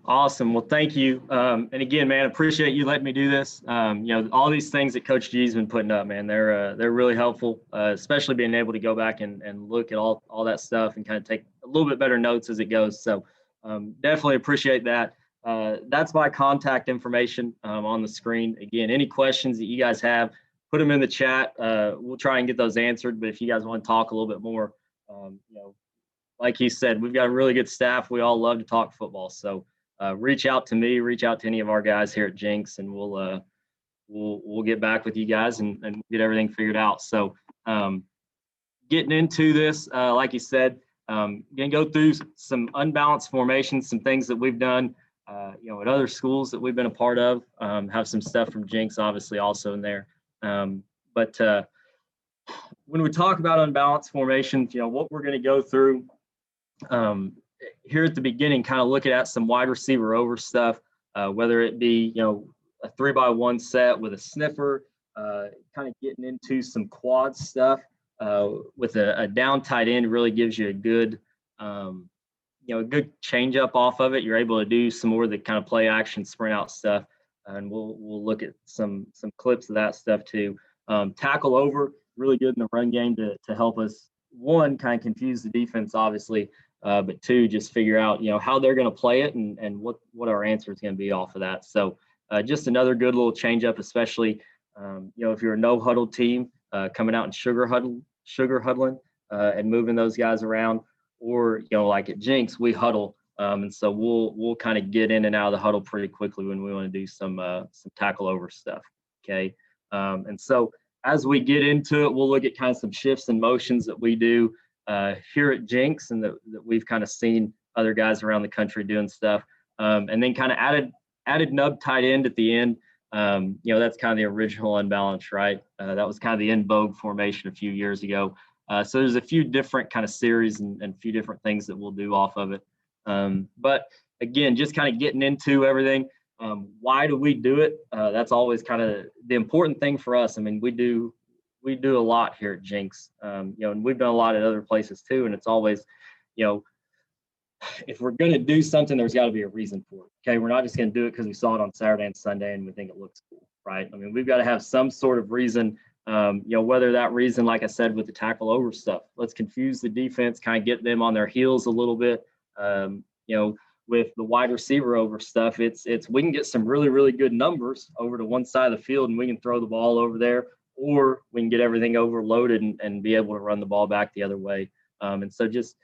Awesome. Well, thank you. And again, man, appreciate you letting me do this. All these things that Coach G's been putting up, man, they're really helpful, especially being able to go back and look at all that stuff and kind of take a little bit better notes as it goes. So definitely appreciate that. That's my contact information on the screen. Again, any questions that you guys have, put them in the chat. We'll try and get those answered. But if you guys want to talk a little bit more, like he said, we've got a really good staff. We all love to talk football. So reach out to me, reach out to any of our guys here at Jenks, and we'll get back with you guys and get everything figured out. So getting into this, like you said, gonna go through some unbalanced formations, some things that we've done, at other schools that we've been a part of. Have some stuff from Jenks, obviously, also in there. But when we talk about unbalanced formations, what we're going to go through here at the beginning, kind of looking at some wide receiver over stuff, whether it be, a 3x1 set with a sniffer, kind of getting into some quad stuff with a down tight end really gives you a good, a good change up off of it. You're able to do some more of the kind of play action sprint out stuff. And we'll look at some clips of that stuff too. Tackle over, really good in the run game to help us, one, kind of confuse the defense, obviously, but two, just figure out, how they're going to play it and what our answer is going to be off of that. So just another good little change up, especially, if you're a no huddle team coming out and sugar huddling and moving those guys around, or, like at Jenks, we huddle. And so we'll kind of get in and out of the huddle pretty quickly when we want to do some tackle over stuff. Okay. And so as we get into it, we'll look at kind of some shifts and motions that we do here at Jenks and that we've kind of seen other guys around the country doing stuff. And then kind of added nub tight end at the end. That's kind of the original Unbalanced, right? That was kind of the in vogue formation a few years ago. So there's a few different kind of series and a few different things that we'll do off of it. But again, just kind of getting into everything. Why do we do it? That's always kind of the important thing for us. I mean, we do a lot here at Jenks, and we've done a lot at other places too. And it's always, if we're going to do something, there's got to be a reason for it. Okay. We're not just going to do it because we saw it on Saturday and Sunday and we think it looks cool, right? I mean, we've got to have some sort of reason, whether that reason, like I said, with the tackle over stuff, let's confuse the defense, kind of get them on their heels a little bit. With the wide receiver over stuff, it's we can get some really, really good numbers over to one side of the field and we can throw the ball over there, or we can get everything overloaded and be able to run the ball back the other way. And so just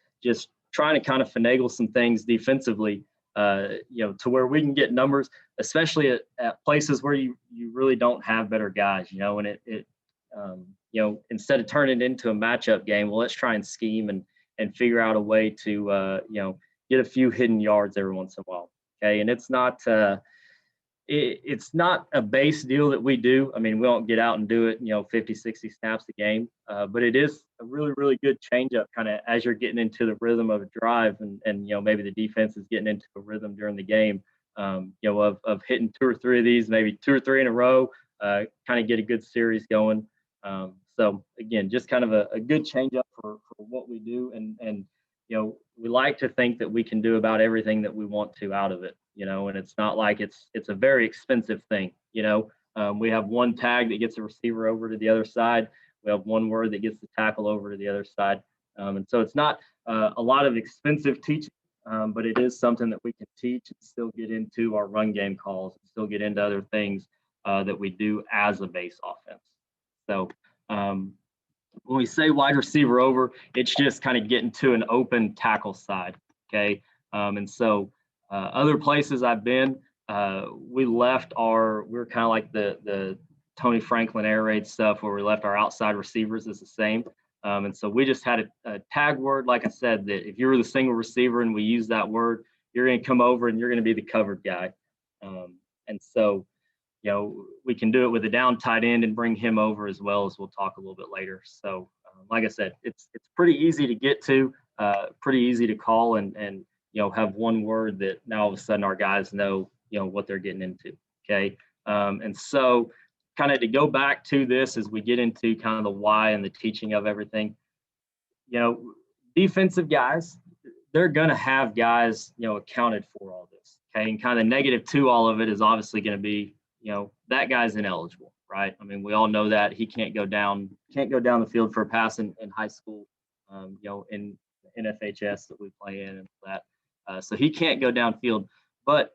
trying to kind of finagle some things defensively, to where we can get numbers, especially at places where you really don't have better guys, and it instead of turning it into a matchup game, well, let's try and scheme and figure out a way to, get a few hidden yards every once in a while. Okay. And it's not a base deal that we do. I mean, we don't get out and do it, 50, 60 snaps a game, but it is a really, really good change up kind of as you're getting into the rhythm of a drive and maybe the defense is getting into a rhythm during the game, of hitting 2 or 3 of these, maybe 2 or 3 in a row, kind of get a good series going. So again, just kind of a good change up for what we do. And we like to think that we can do about everything that we want to out of it, and it's not like it's a very expensive thing. We have one tag that gets a receiver over to the other side. We have one word that gets the tackle over to the other side. And so it's not a lot of expensive teaching, but it is something that we can teach and still get into our run game calls and still get into other things that we do as a base offense. So, when we say wide receiver over, it's just kind of getting to an open tackle side, okay? And so other places I've been, we were kind of like the Tony Franklin air raid stuff where we left our outside receivers as the same. And so we just had a tag word, like I said, that if you were the single receiver and we use that word, you're going to come over and you're going to be the covered guy. And so we can do it with a down tight end and bring him over as well, as we'll talk a little bit later. So, like I said, it's pretty easy to get to, pretty easy to call and have one word that now all of a sudden our guys know, what they're getting into. Okay. And so kind of to go back to this as we get into kind of the why and the teaching of everything, defensive guys, they're going to have guys, accounted for all this. points. Okay, and kind of -2, all of it is obviously going to be, that guy's ineligible, right? I mean, we all know that he can't go down the field for a pass in high school, in NFHS that we play in and that. So he can't go downfield, but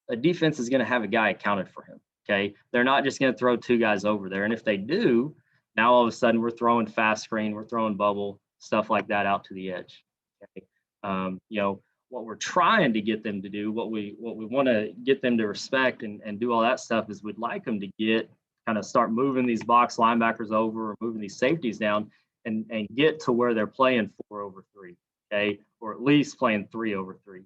a defense is going to have a guy accounted for him. Okay, they're not just going to throw 2 guys over there, and if they do, now all of a sudden we're throwing fast screen, we're throwing bubble, stuff like that out to the edge. Okay, what we're trying to get them to do, what we want to get them to respect and do all that stuff is we'd like them to start moving these box linebackers over or moving these safeties down and get to where they're playing 4 over 3, okay, or at least playing 3 over 3,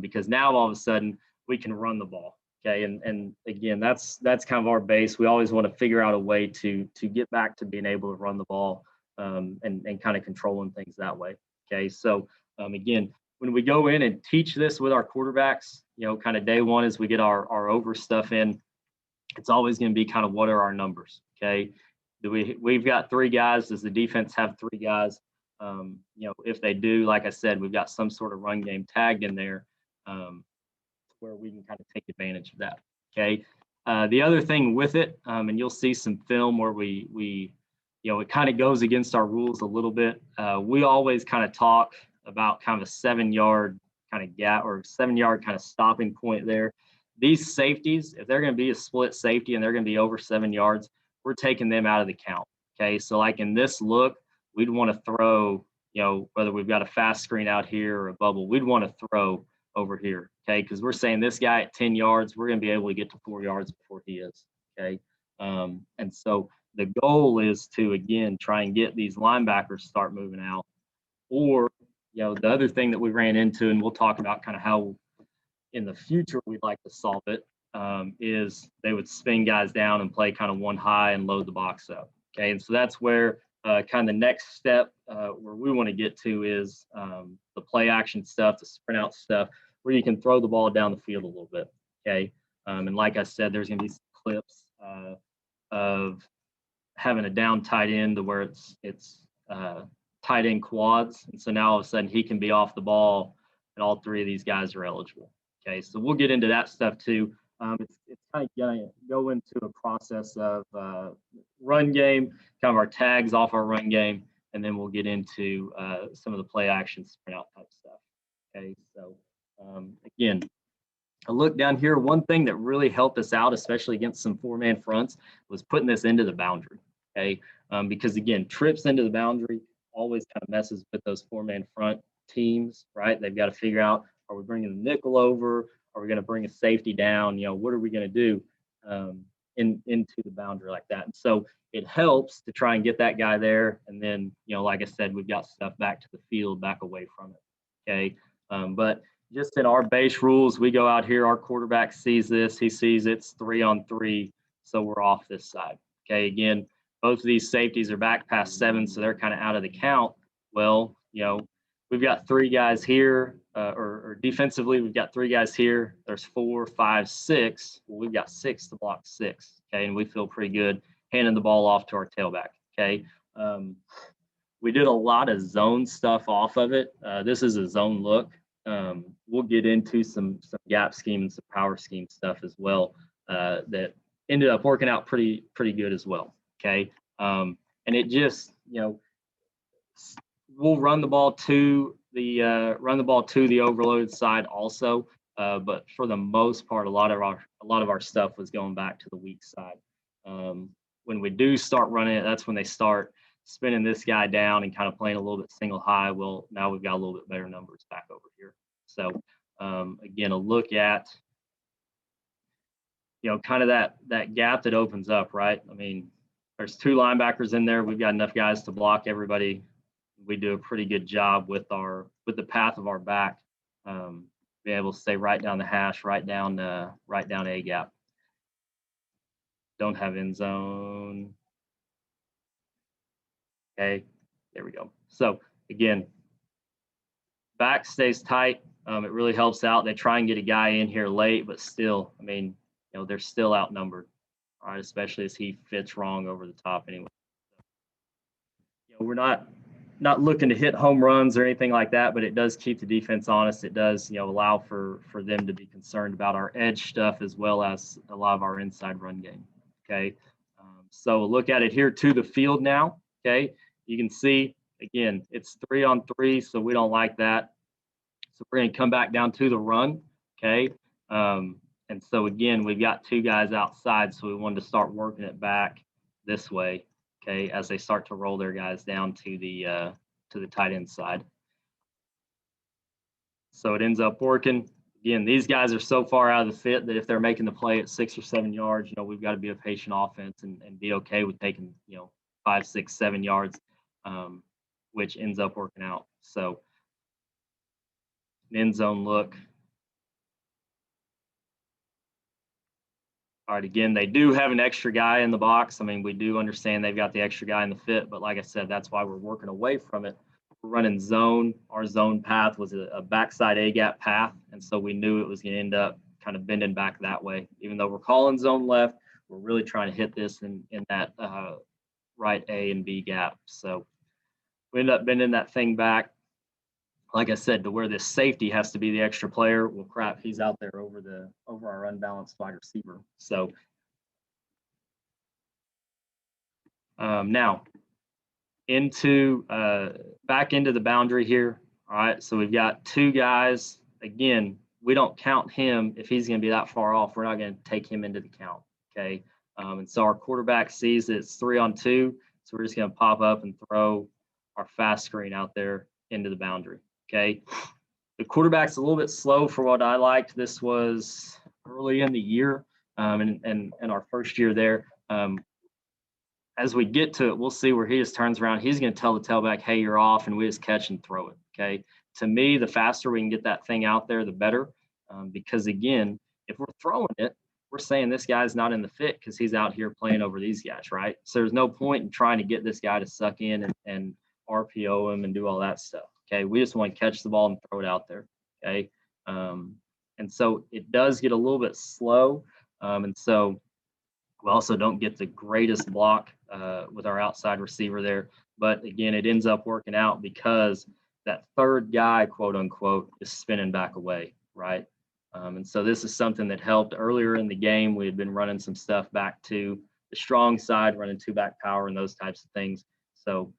because now all of a sudden we can run the ball. Okay, and again, that's kind of our base. We always want to figure out a way to get back to being able to run the ball, and kind of controlling things that way. Okay, so again, when we go in and teach this with our quarterbacks, kind of day one as we get our over stuff in, it's always going to be kind of what are our numbers. Okay, we've got 3 guys? Does the defense have 3 guys? If they do, like I said, we've got some sort of run game tagged in there. Where we can kind of take advantage of that. Okay. The other thing with it, and you'll see some film where we it kind of goes against our rules a little bit. We always kind of talk about kind of a 7-yard kind of gap or 7-yard kind of stopping point there. These safeties, if they're going to be a split safety and they're going to be over 7 yards, we're taking them out of the count. Okay. So like in this look, we'd want to throw, whether we've got a fast screen out here or a bubble, we'd want to throw over here, okay, because we're saying this guy at 10 yards, we're going to be able to get to 4 yards before he is, okay, and so the goal is to, again, try and get these linebackers start moving out, or, the other thing that we ran into, and we'll talk about kind of how in the future we'd like to solve it, is they would spin guys down and play kind of one high and load the box up, okay, and so that's where kind of the next step where we want to get to is the play action stuff, the sprint out stuff, where you can throw the ball down the field a little bit. Okay. And like I said, there's going to be some clips of having a down tight end to where it's tight end quads. And so now all of a sudden he can be off the ball and all 3 of these guys are eligible. Okay. So we'll get into that stuff too. It's kind of going to go into a process of run game, kind of our tags off our run game, and then we'll get into some of the play action sprint out type stuff. Okay, so again, a look down here. One thing that really helped us out, especially against some 4-man fronts, was putting this into the boundary. Okay, because again, trips into the boundary always kind of messes with those 4-man front teams, right? They've got to figure out, are we bringing the nickel over? Are we going to bring a safety down? What are we going to do into the boundary like that? And so it helps to try and get that guy there. And then, like I said, we've got stuff back to the field, back away from it. Okay. But just in our base rules, we go out here, our quarterback sees this, he sees it's 3 on 3. So we're off this side. Okay. Again, both of these safeties are back past 7, so they're kind of out of the count. Well, we've got 3 guys here, or defensively, we've got 3 guys here. There's 4, 5, 6. Well, we've got 6 to block 6. Okay. And we feel pretty good handing the ball off to our tailback. Okay. We did a lot of zone stuff off of it. This is a zone look. We'll get into some gap scheme and some power scheme stuff as well that ended up working out pretty good as well. Okay, and it just we'll run the ball to the overloaded side also, but for the most part, a lot of our stuff was going back to the weak side. When we do start running it, that's when they start spinning this guy down and kind of playing a little bit single high. Well, now we've got a little bit better numbers back over here. So again, a look at, kind of that gap that opens up, right? I mean, there's 2 linebackers in there. We've got enough guys to block everybody. We do a pretty good job with the path of our back, be able to stay right down the hash, right down A gap. Don't have end zone. Okay, there we go. So again, back stays tight. It really helps out. They try and get a guy in here late, but still, I mean, they're still outnumbered, all right, especially as he fits wrong over the top anyway. We're not not looking to hit home runs or anything like that, but it does keep the defense honest. It does, allow for them to be concerned about our edge stuff as well as a lot of our inside run game. Okay, so look at it here to the field now. Okay, you can see again it's 3-on-3, so we don't like that. So we're going to come back down to the run. Okay, and so again we've got two guys outside, so we wanted to start working it back this way. Okay, as they start to roll their guys down to the tight end side. So it ends up working. Again, these guys are so far out of the fit that if they're making the play at 6 or 7 yards, we've got to be a patient offense and be okay with taking, 5, 6, 7 yards, which ends up working out. So an end zone look. All right, again, they do have an extra guy in the box. I mean, we do understand they've got the extra guy in the fit, but like I said, that's why we're working away from it. We're running zone. Our zone path was a backside A-gap path, and so we knew it was going to end up kind of bending back that way. Even though we're calling zone left, we're really trying to hit this in that right A and B gap. So we end up bending that thing back, like I said, to where this safety has to be the extra player. Well, crap, he's out there over our unbalanced wide receiver. So now back into the boundary here. All right, so we've got two guys. Again, we don't count him if he's going to be that far off. We're not going to take him into the count. Okay, and so our quarterback sees that it's 3-on-2, so we're just going to pop up and throw our fast screen out there into the boundary. Okay, the quarterback's a little bit slow for what I liked. This was early in the year, and our first year there. As we get to it, we'll see where he just turns around. He's going to tell the tailback, hey, you're off, and we just catch and throw it. Okay. To me, the faster we can get that thing out there, the better. Because again, if we're throwing it, we're saying this guy's not in the fit because he's out here playing over these guys, right? So there's no point in trying to get this guy to suck in and RPO him and do all that stuff. Okay. We just want to catch the ball and throw it out there. Okay. And so it does get a little bit slow. And so we also don't get the greatest block with our outside receiver there. But again, it ends up working out because that third guy, quote unquote, is spinning back away, right? And so this is something that helped earlier in the game. We had been running some stuff back to the strong side, running two back power and those types of things. So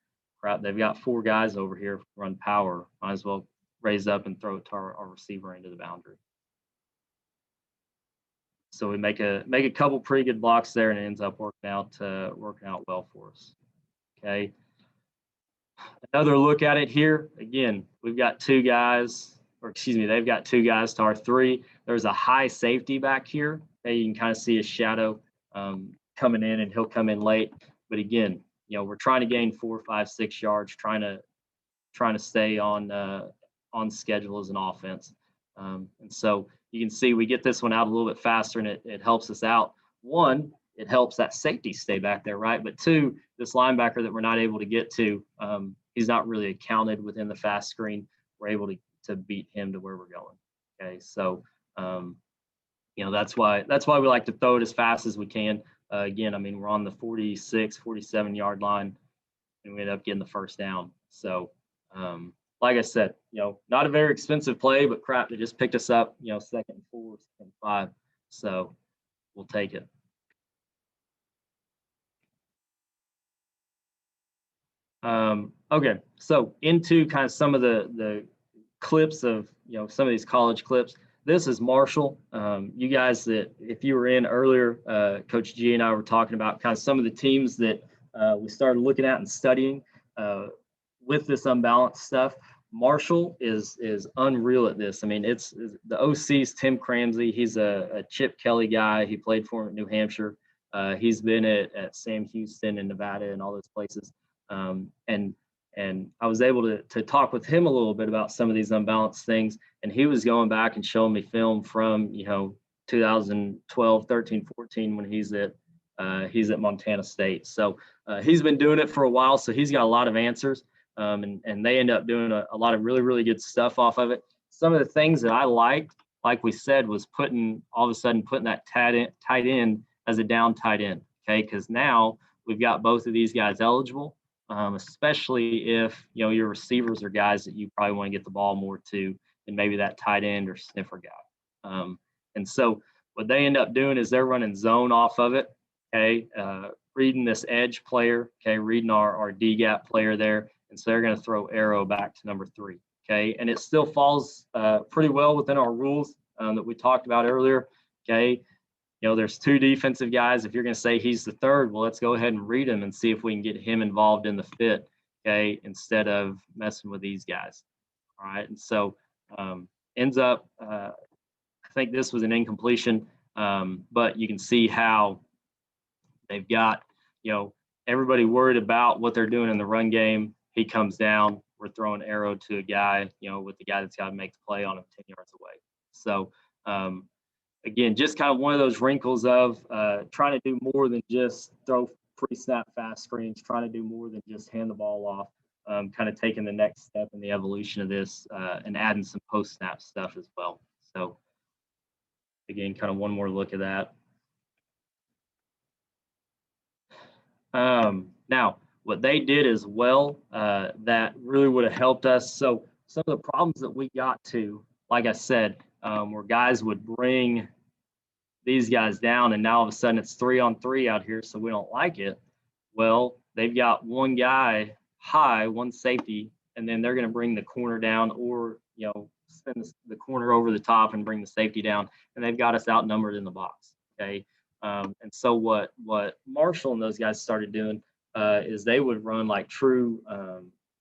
they've got four guys over here run power. Might as well raise up and throw it to our receiver into the boundary. So we make a couple pretty good blocks there, and it ends up working out well for us. Okay. Another look at it here. Again, we've got two guys, they've got two guys to our three. There's a high safety back here. Okay, you can kind of see his shadow coming in, and he'll come in late. But again, we're trying to gain 4, 5, 6 yards, trying to stay on schedule as an offense. And so you can see we get this one out a little bit faster, and it helps us out. One, it helps that safety stay back there, right? But two, this linebacker that we're not able to get to, he's not really accounted within the fast screen. We're able to beat him to where we're going. Okay, so that's why we like to throw it as fast as we can. Again, I mean, we're on the 46, 47 yard line, and we end up getting the first down. So like I said, not a very expensive play, but crap, they just picked us up, 2nd and 4, 2nd and 5. So we'll take it. Okay, so into kind of some of the clips of, some of these college clips. This is Marshall. You guys that, if you were in earlier, Coach G and I were talking about kind of some of the teams that we started looking at and studying with this unbalanced stuff. Marshall is unreal at this. I mean, it's the OC's Tim Cramsey. He's a Chip Kelly guy. He played for him at New Hampshire. He's been at Sam Houston in Nevada and all those places. And I was able to talk with him a little bit about some of these unbalanced things. And he was going back and showing me film from, 2012, 13, 14 when he's at Montana State. So he's been doing it for a while. So he's got a lot of answers. And they end up doing a lot of really, really good stuff off of it. Some of the things that I liked, like we said, was putting that tight end as a down tight end. Okay, because now we've got both of these guys eligible. especially if, your receivers are guys that you probably want to get the ball more to than maybe that tight end or sniffer guy. And so what they end up doing is they're running zone off of it, okay, reading this edge player, okay, reading our D gap player there. And so they're going to throw arrow back to number 3, okay, and it still falls pretty well within our rules that we talked about earlier, okay. There's 2 defensive guys. If you're going to say he's the 3rd, well, let's go ahead and read him and see if we can get him involved in the fit, okay, instead of messing with these guys. All right, and so ends up, I think this was an incompletion, but you can see how they've got, everybody worried about what they're doing in the run game. He comes down, we're throwing arrow to a guy, with the guy that's got to make the play on him 10 yards away. So, again, just kind of one of those wrinkles of trying to do more than just throw pre-snap fast screens, trying to do more than just hand the ball off, kind of taking the next step in the evolution of this and adding some post-snap stuff as well. So, again, kind of one more look at that. Now, what they did as well that really would have helped us. So some of the problems that we got to, like I said, where guys would bring these guys down, and now all of a sudden it's 3-on-3 out here, so we don't like it. Well, they've got one guy high, one safety, and then they're going to bring the corner down, or spin the corner over the top and bring the safety down, and they've got us outnumbered in the box. Okay, and so what Marshall and those guys started doing is they would run like true.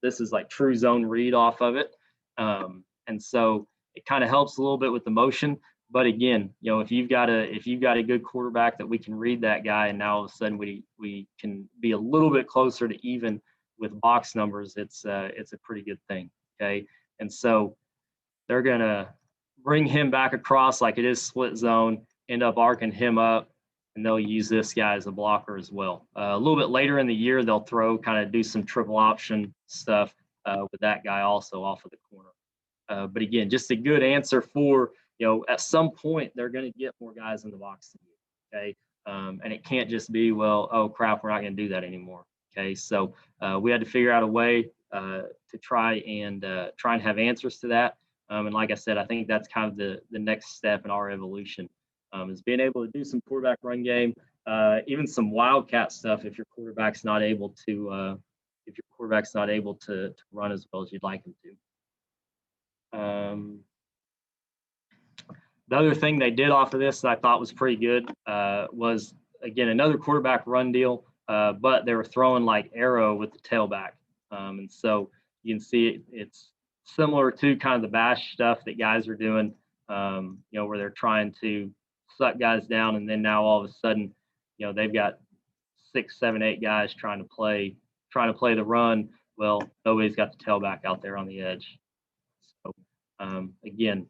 This is like true zone read off of it, and so it kind of helps a little bit with the motion. But again, if you've got a good quarterback that we can read that guy, and now all of a sudden we can be a little bit closer to even with box numbers, it's a pretty good thing. Okay, and so they're gonna bring him back across like it is split zone, end up arcing him up, and they'll use this guy as a blocker as well. A little bit later in the year, they'll do some triple option stuff with that guy also off of the corner. But again, just a good answer for, at some point they're going to get more guys in the box than you, okay? And it can't just be, well, oh crap, we're not going to do that anymore, okay? So we had to figure out a way to try and have answers to that. And like I said, I think that's kind of the next step in our evolution, is being able to do some quarterback run game, even some wildcat stuff if your quarterback's not able to run as well as you'd like him to. The other thing they did off of this that I thought was pretty good was, again, another quarterback run deal, but they were throwing like arrow with the tailback. And so you can see it's similar to kind of the bash stuff that guys are doing, where they're trying to suck guys down, and then now all of a sudden, they've got 6, 7, 8 guys trying to play the run. Well, nobody's got the tailback out there on the edge. So again,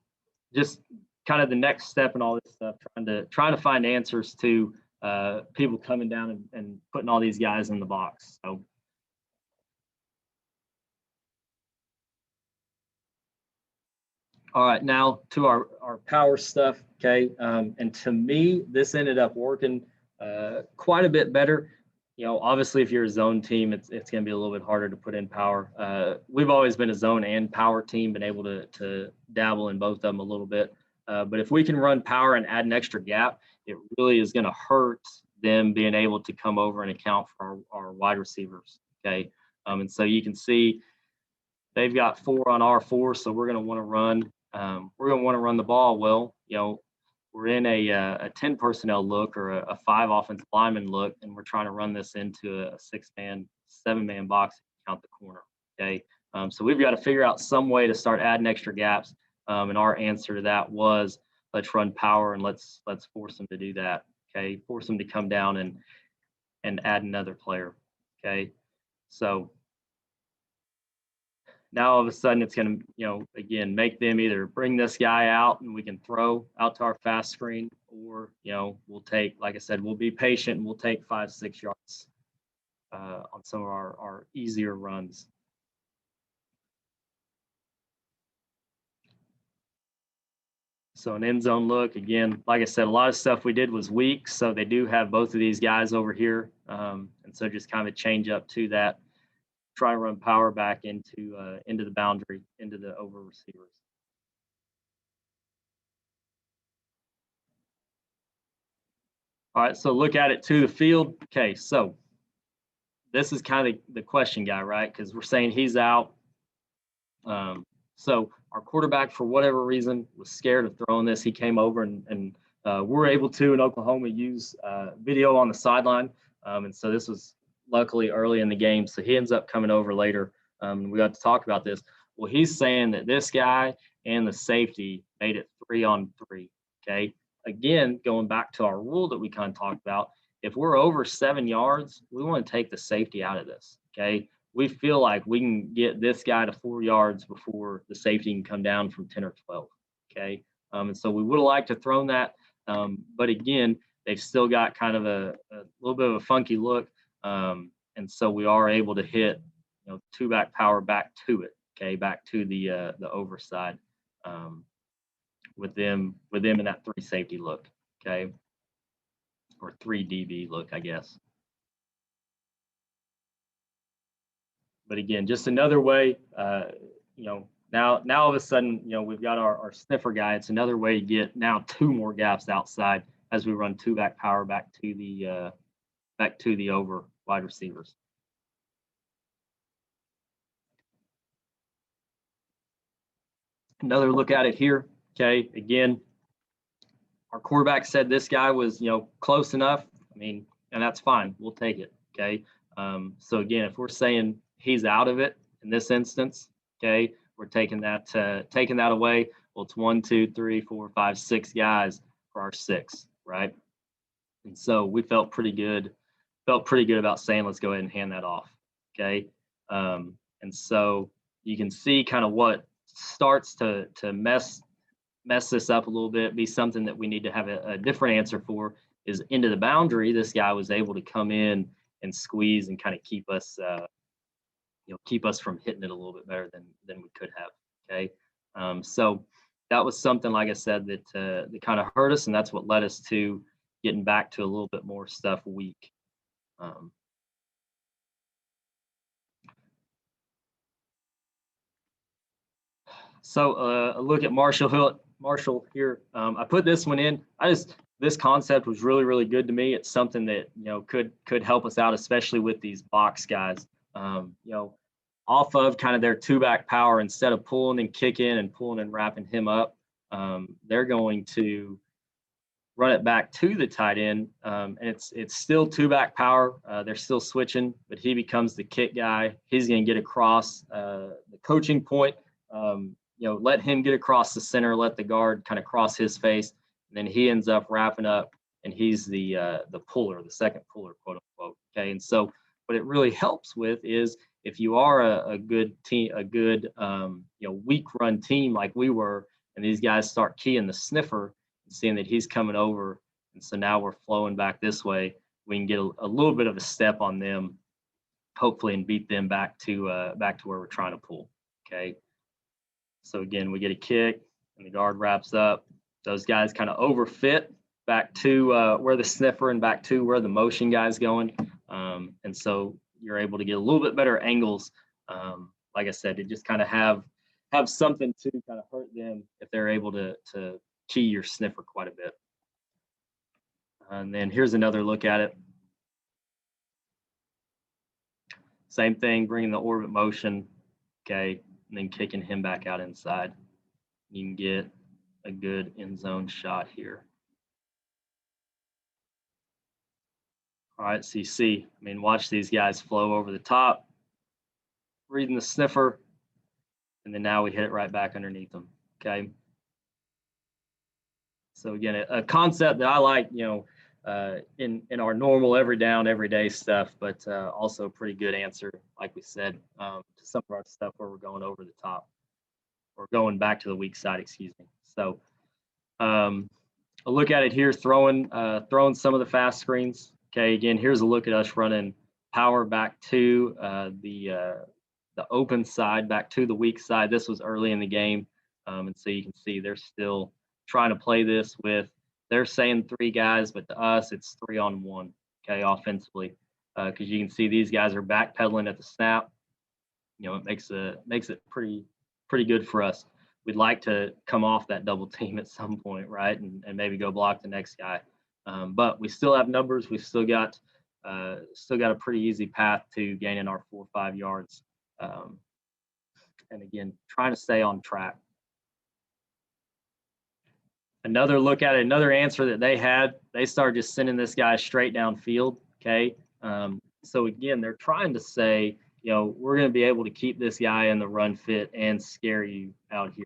just kind of the next step in all this stuff, trying to find answers to people coming down and putting all these guys in the box. So. All right, now to our power stuff, okay? And to me, this ended up working quite a bit better. Obviously, if you're a zone team, it's going to be a little bit harder to put in power. We've always been a zone and power team, been able to dabble in both of them a little bit. But if we can run power and add an extra gap, it really is going to hurt them being able to come over and account for our wide receivers, okay? And so you can see they've got 4 on our 4, so we're going to want to run. We're going to want to run the ball. Well, we're in a 10 personnel look or a 5 offensive lineman look, and we're trying to run this into a 6-man, 7-man box to count the corner. Okay, so we've got to figure out some way to start adding extra gaps. And our answer to that was, let's run power and let's force them to do that. Okay, force them to come down and add another player. Okay, so. Now all of a sudden it's going to, again, make them either bring this guy out and we can throw out to our fast screen, or, we'll take, like I said, we'll be patient and we'll take 5, 6 yards on some of our easier runs. So an end zone look, again, like I said, a lot of stuff we did was weak. So they do have both of these guys over here. And so just kind of change up to that. try and run power back into the boundary, into the over receivers. All right, so look at it to the field. Okay, so this is kind of the question guy, right? Because we're saying he's out. So our quarterback, for whatever reason, was scared of throwing this. He came over and we're able to in Oklahoma use video on the sideline. And so this was luckily early in the game. So he ends up coming over later. We got to talk about this. Well, he's saying that this guy and the safety made it 3-on-3. Okay. Again, going back to our rule that we kind of talked about, if we're over 7 yards, we want to take the safety out of this. Okay. We feel like we can get this guy to 4 yards before the safety can come down from 10 or 12. Okay. And so we would have liked to throw that. But again, they've still got kind of a little bit of a funky look. And so we are able to hit, two back power back to it. Okay. Back to the overside, with them in that 3 safety look. Okay. Or 3 DB look, I guess. But again, just another way, now all of a sudden, we've got our sniffer guy. It's another way to get now 2 more gaps outside as we run 2 back power back to the over wide receivers. Another look at it here. Okay, again, our quarterback said this guy was, close enough. I mean, and that's fine. We'll take it. Okay. So again, if we're saying he's out of it in this instance, okay, we're taking that away. Well, it's 1, 2, 3, 4, 5, 6 guys for our 6, right? And so we felt pretty good about saying let's go ahead and hand that off. Okay. And so you can see kind of what starts to mess this up a little bit, be something that we need to have a different answer for, is into the boundary. This guy was able to come in and squeeze and kind of keep us from hitting it a little bit better than we could have. Okay. So that was something, like I said, that kind of hurt us, and that's what led us to getting back to a little bit more stuff weak. So a look at Marshall here. I put this one in. This concept was really, really good to me. It's something that could help us out, especially with these box guys. Off of kind of their 2 back power, instead of pulling and kicking and pulling and wrapping him up, they're going to run it back to the tight end, and it's still 2 back power. They're still switching, but he becomes the kick guy. He's going to get across the coaching point. Let him get across the center, let the guard kind of cross his face, and then he ends up wrapping up, and he's the puller, the second puller, quote unquote. Okay, and so what it really helps with is if you are a good team, a good weak run team like we were, and these guys start keying the sniffer and seeing that he's coming over, and so now we're flowing back this way, we can get a little bit of a step on them, hopefully, and beat them back to where we're trying to pull. Okay. So again, we get a kick and the guard wraps up. Those guys kind of overfit back to where the sniffer and back to where the motion guy's going. And so you're able to get a little bit better angles. Like I said, to just kind of have something to kind of hurt them if they're able to key your sniffer quite a bit. And then here's another look at it. Same thing, bringing the orbit motion, okay, and then kicking him back out inside. You can get a good end zone shot here. All right, so you see, watch these guys flow over the top, reading the sniffer, and then now we hit it right back underneath them, okay? So again, a concept that I like, in our normal every down, everyday stuff, but also a pretty good answer, like we said, to some of our stuff where we're going over the top or going back to the weak side, excuse me. So a look at it here, throwing some of the fast screens. Okay, again, here's a look at us running power back to the open side, back to the weak side. This was early in the game, and so you can see they're still trying to play this with, they're saying 3 guys, but to us, it's 3-on-1, okay, offensively, because you can see these guys are backpedaling at the snap. it makes it pretty good for us. We'd like to come off that double team at some point, right, and maybe go block the next guy. But we still have numbers. We've still got a pretty easy path to gaining our 4 or 5 yards. And again, trying to stay on track. Another look at it, another answer that they had, they started just sending this guy straight downfield. Okay. So again, they're trying to say, we're going to be able to keep this guy in the run fit and scare you out here.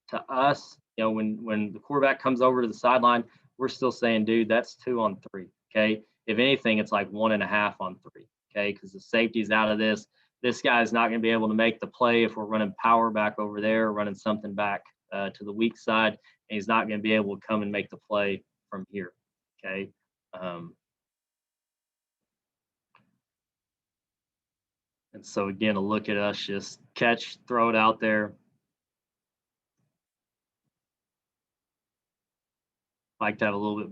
To us, when the quarterback comes over to the sideline, we're still saying, dude, that's 2 on 3. Okay. If anything, it's like 1.5 on 3. Okay. Because the safety's out of this. This guy's not going to be able to make the play if we're running power back over there, running something back to the weak side, and he's not going to be able to come and make the play from here. Okay. And so again, a look at us just catch, throw it out there. Like to have a little bit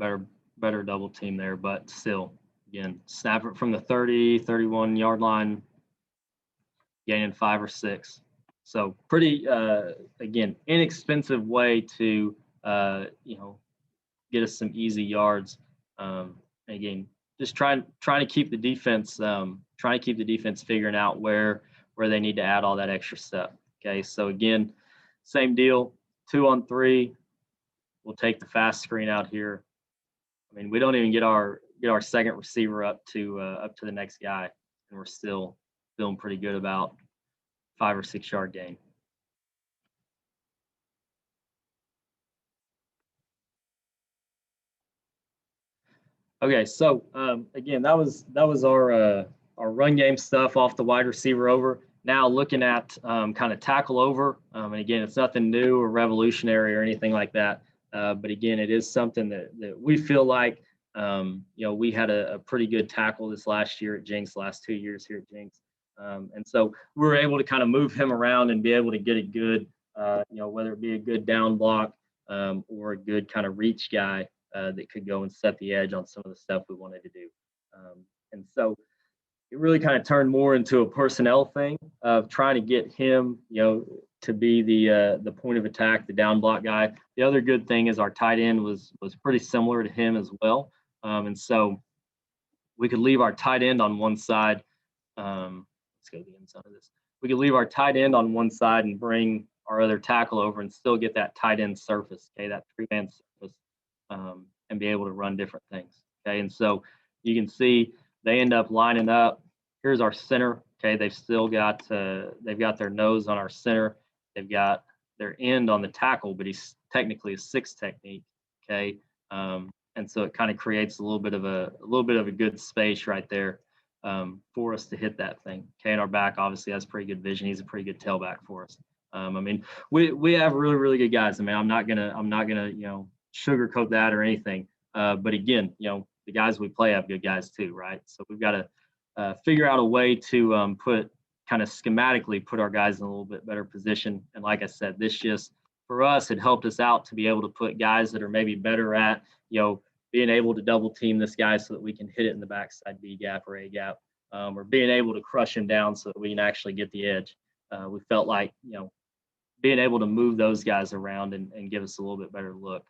better double team there, but still, again, snap it from the 30, 31 yard line, gaining 5 or 6. So pretty, again, inexpensive way to, get us some easy yards. Again, just trying to keep the defense, figuring out where they need to add all that extra stuff. Okay, so again, same deal, 2 on 3. We'll take the fast screen out here. I mean, we don't even get our second receiver up to the next guy, and we're still feeling pretty good about 5 or 6 yard gain. Okay, so again, that was our run game stuff off the wide receiver over. Now looking at kind of tackle over, and again, it's nothing new or revolutionary or anything like that. But again, it is something that we feel like, we had a pretty good tackle this last year at Jenks, last 2 years here at Jenks. And so we were able to kind of move him around and be able to get a good, whether it be a good down block or a good kind of reach guy that could go and set the edge on some of the stuff we wanted to do. And so it really kind of turned more into a personnel thing of trying to get him, to be the point of attack, the down block guy. The other good thing is our tight end was pretty similar to him as well. And so we could leave our tight end on one side. Let's go to the inside of this. We could leave our tight end on one side and bring our other tackle over and still get that tight end surface, okay, that 3-man surface, and be able to run different things, okay. And so you can see they end up lining up. Here's our center, okay. They've still got their nose on our center. They've got their end on the tackle, but he's technically a 6 technique, okay. And so it kind of creates a little bit of a good space right there for us to hit that thing. Okay, and our back obviously has pretty good vision. He's a pretty good tailback for us. I mean, we have really, really good guys. I mean, I'm not gonna sugarcoat that or anything. But again, the guys we play have good guys too, right? So we've got to figure out a way to kind of schematically put our guys in a little bit better position. And like I said, this just for us, it helped us out to be able to put guys that are maybe better at, being able to double team this guy so that we can hit it in the backside B gap or A gap, or being able to crush him down so that we can actually get the edge. We felt like, being able to move those guys around and give us a little bit better look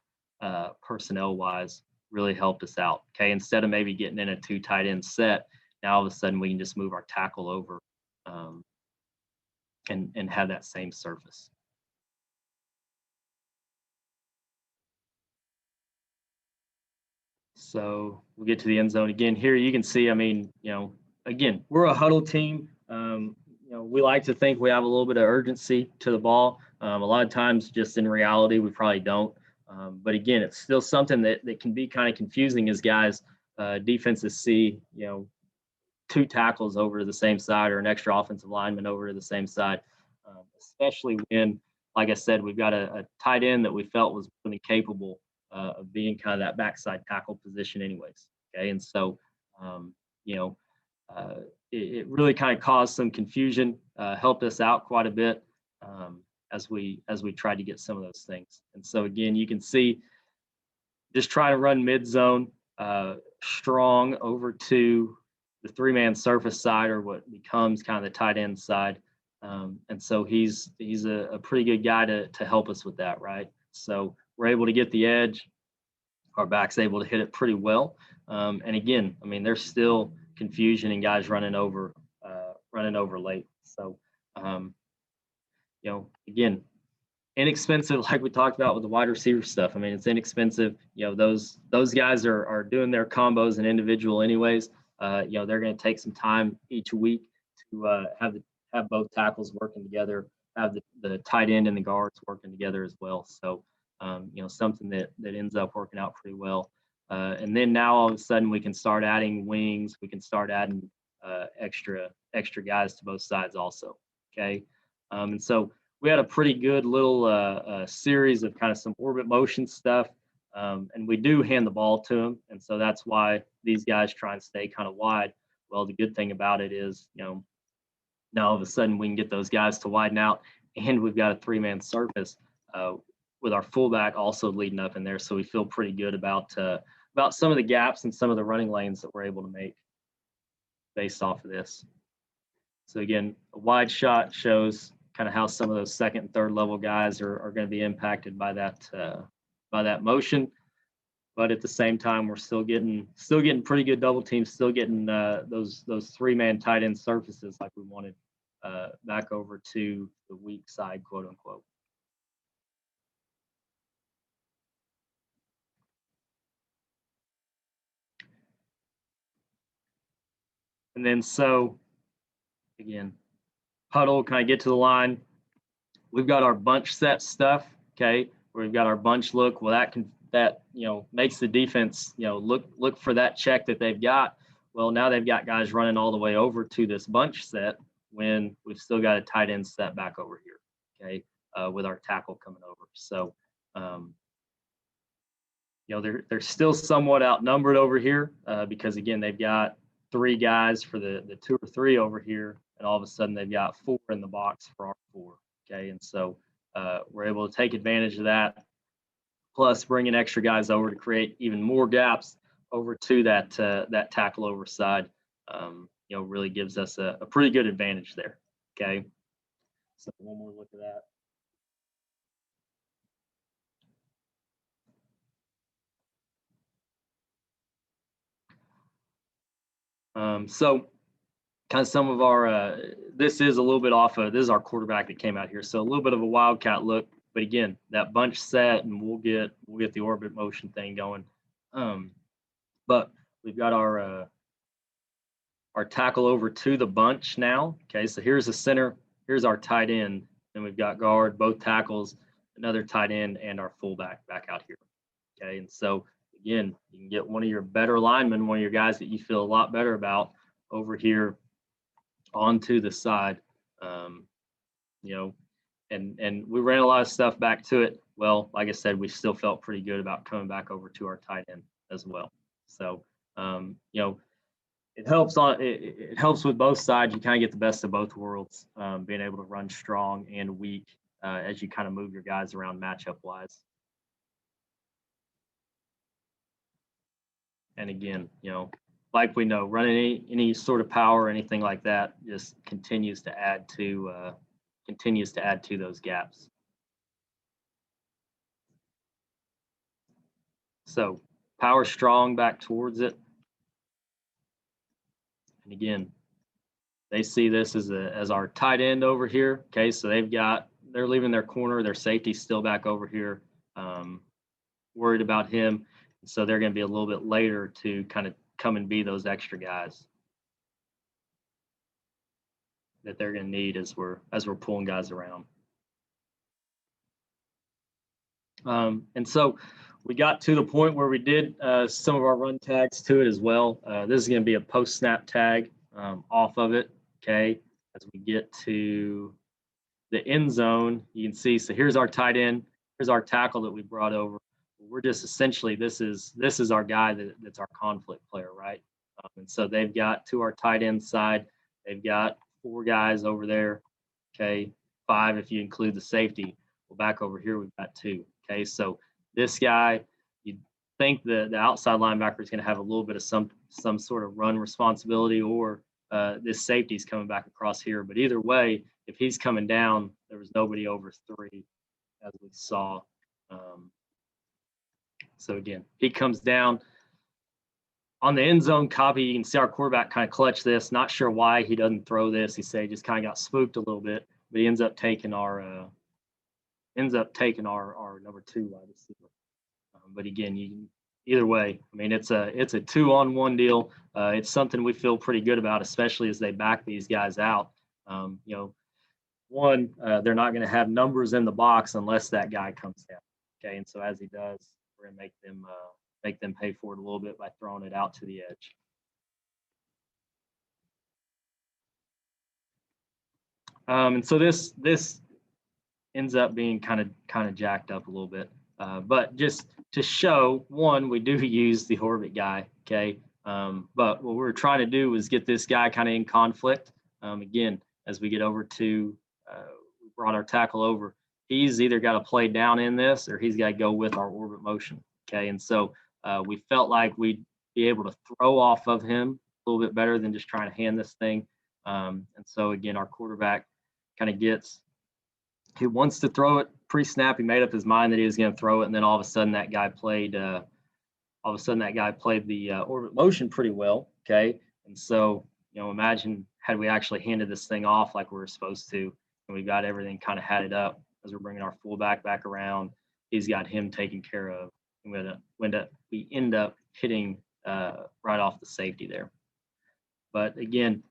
personnel wise really helped us out. Okay, instead of maybe getting in a 2 tight end set, now all of a sudden we can just move our tackle over and have that same surface. So we'll get to the end zone again. Here you can see, I mean, again, we're a huddle team. We like to think we have a little bit of urgency to the ball. A lot of times, just in reality, we probably don't. But again, it's still something that can be kind of confusing as guys, defenses see, 2 tackles over to the same side or an extra offensive lineman over to the same side, especially when, like I said, we've got a tight end that we felt was really capable of being kind of that backside tackle position anyways. Okay. And so, it really kind of caused some confusion, helped us out quite a bit as we tried to get some of those things. And so again, you can see just try to run mid zone, strong over to the 3-man surface side, or what becomes kind of the tight end side. And so he's a pretty good guy to help us with that, right? So we're able to get the edge. Our back's able to hit it pretty well. And again, I mean, there's still confusion and guys running over late. So, again, inexpensive, like we talked about with the wide receiver stuff. I mean, it's inexpensive. Those guys are doing their combos and individual anyways. They're going to take some time each week to have both tackles working together, have the tight end and the guards working together as well. So, something that ends up working out pretty well. And then now all of a sudden we can start adding wings. We can start adding extra guys to both sides also. Okay, and so we had a pretty good little series of kind of some orbit motion stuff. And we do hand the ball to them. And so that's why these guys try and stay kind of wide. Well, the good thing about it is, now all of a sudden we can get those guys to widen out, and we've got a 3-man surface with our fullback also leading up in there. So we feel pretty good about some of the gaps and some of the running lanes that we're able to make based off of this. So again, a wide shot shows kind of how some of those second and third level guys are going to be impacted by that motion. But at the same time, we're still getting pretty good double teams, still getting those 3-man tight end surfaces like we wanted back over to the weak side, quote unquote. And then so again, huddle, kind of get to the line. We've got our bunch set stuff, okay, where we've got our bunch look. Well, that makes the defense look for that check that they've got. Well, now they've got guys running all the way over to this bunch set when we've still got a tight end set back over here, okay, with our tackle coming over. So, they're still somewhat outnumbered over here because again they've got 3 guys for the 2 or 3 over here, and all of a sudden they've got 4 in the box for our 4. Okay, and so we're able to take advantage of that, plus bringing extra guys over to create even more gaps over to that tackle over side. Really gives us a pretty good advantage there. Okay, so one more look at that. So kind of some of our this is a little bit off of this is our quarterback that came out here, so a little bit of a wildcat look, but again that bunch set, and we'll get the orbit motion thing going. But we've got our tackle over to the bunch now. Okay, so here's the center, here's our tight end, and we've got guard, both tackles, another tight end, and our fullback back out here. Okay, and so again, you can get one of your better linemen, one of your guys that you feel a lot better about over here onto the side, and we ran a lot of stuff back to it. Well, like I said, we still felt pretty good about coming back over to our tight end as well. So, it helps with both sides. You kind of get the best of both worlds, being able to run strong and weak as you kind of move your guys around matchup wise. And again, like we know, running any sort of power or anything like that just continues to add to those gaps. So power strong back towards it. And again, they see this as our tight end over here. Okay, so they're leaving their corner, their safety's still back over here, worried about him. So they're going to be a little bit later to kind of come and be those extra guys that they're going to need as we're pulling guys around. And so we got to the point where we did some of our run tags to it as well. This is going to be a post snap tag off of it. Okay, as we get to the end zone, you can see. So here's our tight end. Here's our tackle that we brought over. We're just essentially this is our guy that's our conflict player, right? And so they've got to our tight end side. They've got 4 guys over there. Okay, 5 if you include the safety. Well, back over here we've got 2. Okay, so this guy, you think the outside linebacker is going to have a little bit of some sort of run responsibility, or this safety is coming back across here. But either way, if he's coming down, there was nobody over 3, as we saw. So again, he comes down on the end zone copy. You can see our quarterback kind of clutch this. Not sure why he doesn't throw this. He said he just kind of got spooked a little bit, but he ends up taking our number 2 wide receiver. But again, either way, I mean, it's a 2-on-1 deal. It's something we feel pretty good about, especially as they back these guys out. One, they're not going to have numbers in the box unless that guy comes down. Okay, and so as he does, we're going to make them pay for it a little bit by throwing it out to the edge. And so this ends up being kind of jacked up a little bit. But just to show, one, we do use the orbit guy, okay? But what we're trying to do is get this guy kind of in conflict. Again, as we get over to, we brought our tackle over, he's either got to play down in this or he's got to go with our orbit motion, okay? And so we felt like we'd be able to throw off of him a little bit better than just trying to hand this thing. And so, again, our quarterback kind of he wants to throw it pre-snap. He made up his mind that he was going to throw it, and then all of a sudden that guy played the orbit motion pretty well, okay? And so, imagine had we actually handed this thing off like we were supposed to, and we got everything kind of hatted up as we're bringing our fullback back around. He's got him taken care of. We end up hitting right off the safety there. But again,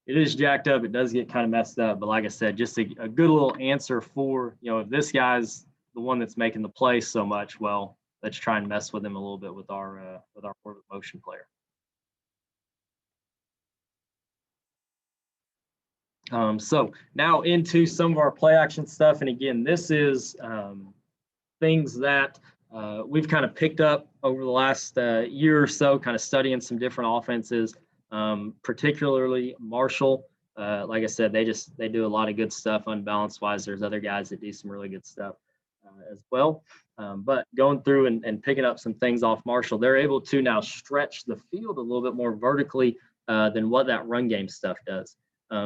it is jacked up. It does get kind of messed up. But like I said, just a good little answer for, if this guy's the one that's making the play so much, well, let's try and mess with him a little bit with our orbit motion player. So now into some of our play action stuff. And again, this is things that we've kind of picked up over the last year or so, kind of studying some different offenses, particularly Marshall. Like I said, they do a lot of good stuff unbalanced wise. There's other guys that do some really good stuff as well. But going through and picking up some things off Marshall, they're able to now stretch the field a little bit more vertically than what that run game stuff does.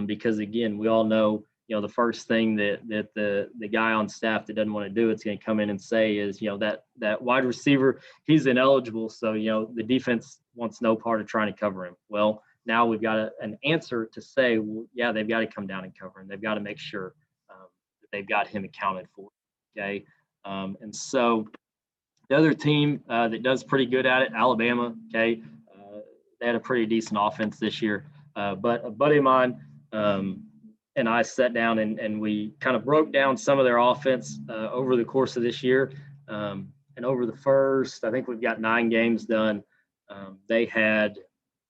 Because again, we all know, the first thing that the guy on staff that doesn't want to do it's going to come in and say is, that wide receiver, he's ineligible. So, the defense wants no part of trying to cover him. Well, now we've got an answer to say, well, yeah, they've got to come down and cover him. They've got to make sure that they've got him accounted for. Okay. And so the other team that does pretty good at it, Alabama. Okay. They had a pretty decent offense this year. But a buddy of mine, and I sat down and we kind of broke down some of their offense over the course of this year. And over the first, I think we've got 9 games done. They had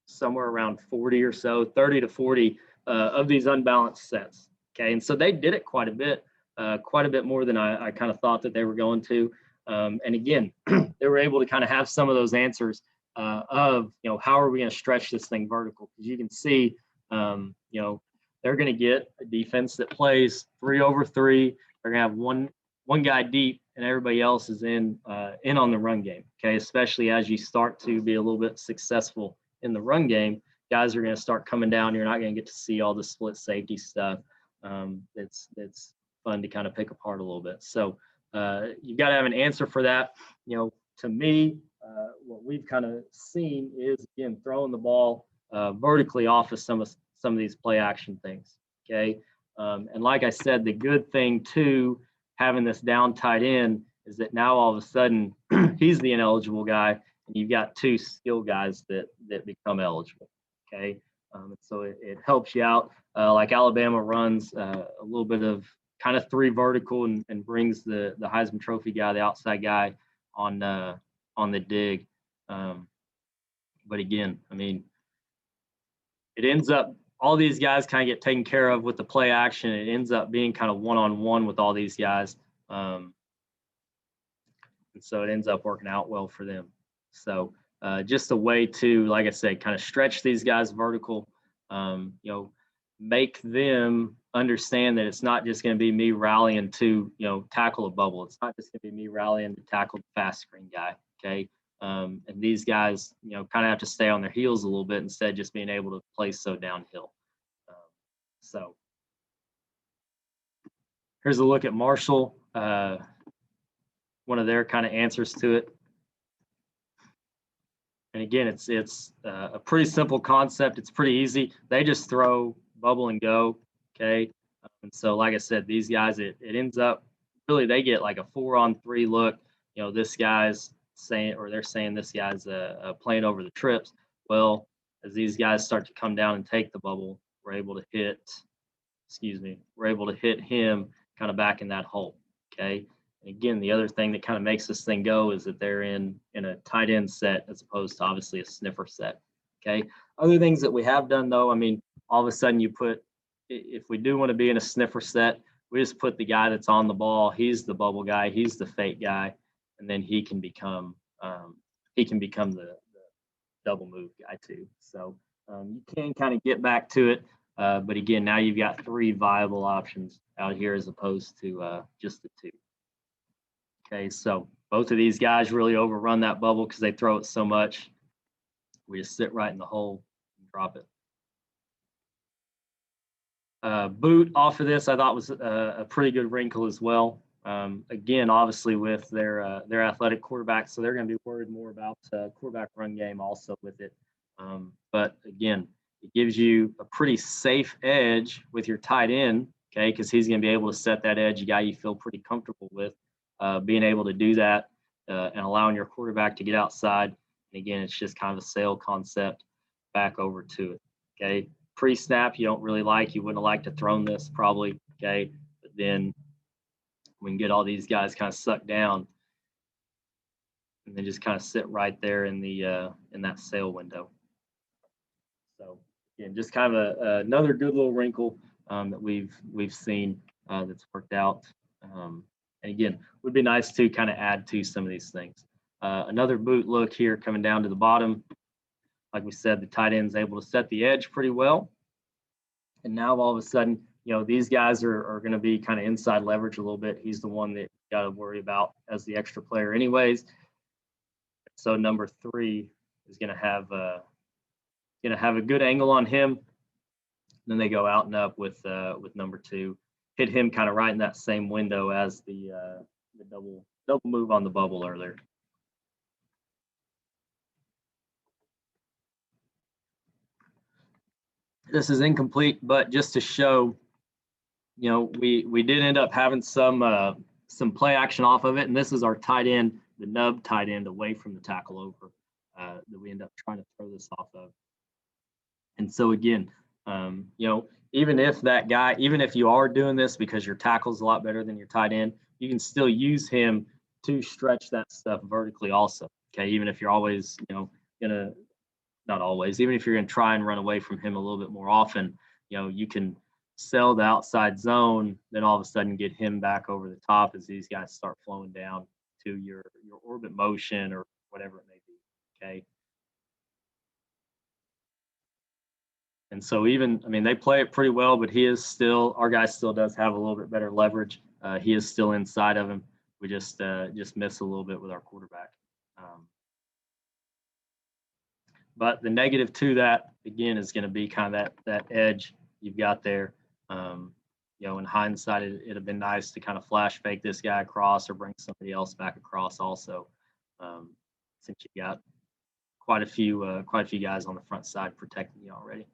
somewhere around 40 or so, 30 to 40 of these unbalanced sets. Okay. And so they did it quite a bit more than I kind of thought that they were going to. And again, they were able to kind of have some of those answers of, how are we going to stretch this thing vertical? Because you can see, they're going to get a defense that plays 3 over 3. They're going to have one guy deep, and everybody else is in on the run game. Okay, especially as you start to be a little bit successful in the run game, guys are going to start coming down. You're not going to get to see all the split safety stuff. It's fun to kind of pick apart a little bit. So you've got to have an answer for that. To me, what we've kind of seen is, again, throwing the ball vertically off of some of these play action things. Okay. And like I said, the good thing too, having this down tight end is that now all of a sudden he's the ineligible guy and you've got 2 skill guys that become eligible. Okay. So it helps you out. Like Alabama runs a little bit of kind of 3 vertical and brings the Heisman Trophy guy, the outside guy on the dig. But again, I mean, it ends up, all these guys kind of get taken care of with the play action. It ends up being kind of one-on-one with all these guys. And so it ends up working out well for them. So just a way to, like I said, kind of stretch these guys vertical, make them understand that it's not just going to be me rallying to, tackle a bubble. It's not just going to be me rallying to tackle the fast screen guy. Okay. And these guys, kind of have to stay on their heels a little bit instead of just being able to play so downhill. So Here's a look at Marshall, one of their kind of answers to it. And again, it's a pretty simple concept. It's pretty easy. They just throw, bubble, and go. Okay. And so, like I said, these guys, it ends up really they get like a 4-on-3 look. You know, this guy's saying, or they're saying this guy's playing over the trips. Well, as these guys start to come down and take the bubble, we're able to hit. We're able to hit him kind of back in that hole. Okay. Again, the other thing that kind of makes this thing go is that they're in a tight end set as opposed to obviously a sniffer set. Okay. Other things that we have done though, I mean, all of a sudden you put, if we do want to be in a sniffer set, we just put the guy that's on the ball. He's the bubble guy. He's the fake guy, and then he can become the double move guy too. So you can kind of get back to it, but again, now you've got 3 viable options out here as opposed to just the 2. Okay, so both of these guys really overrun that bubble because they throw it so much. We just sit right in the hole and drop it. Boot off of this, I thought was a pretty good wrinkle as well. Again, obviously with their athletic quarterback, so they're going to be worried more about quarterback run game also with it. But again, it gives you a pretty safe edge with your tight end, okay, because he's going to be able to set that edge, a guy you feel pretty comfortable with. Being able to do that and allowing your quarterback to get outside. And again, it's just kind of a sail concept back over to it. Okay. Pre-snap, you don't really like. You wouldn't have liked to thrown this probably. Okay. But then we can get all these guys kind of sucked down and they just kind of sit right there in the in that sail window. So again, just kind of another good little wrinkle that we've seen that's worked out. And again, would be nice to kind of add to some of these things. Another boot look here coming down to the bottom. Like we said, the tight end's able to set the edge pretty well. And now all of a sudden, you know, these guys are going to be kind of inside leverage a little bit. He's the one that you got to worry about as the extra player anyways. So number 3 is going to have a good angle on him. Then they go out and up with number 2. Hit him kind of right in that same window as the double move on the bubble earlier. This is incomplete, but just to show, you know, we did end up having some play action off of it, and this is our tight end, the nub tight end away from the tackle over that we end up trying to throw this off of. And so again, you know, even if you are doing this because your tackle's a lot better than your tight end, you can still use him to stretch that stuff vertically also. Okay, even if you're always, you know, not always, even if you're gonna try and run away from him a little bit more often, you know, you can sell the outside zone, then all of a sudden get him back over the top as these guys start flowing down to your orbit motion or whatever it may be. Okay. And so even, I mean, they play it pretty well, but our guy still does have a little bit better leverage. He is still inside of him. We just miss a little bit with our quarterback. But the negative to that, again, is going to be kind of that edge you've got there. You know, in hindsight, it'd have been nice to kind of flash fake this guy across or bring somebody else back across also, since you got quite a few guys on the front side protecting you already.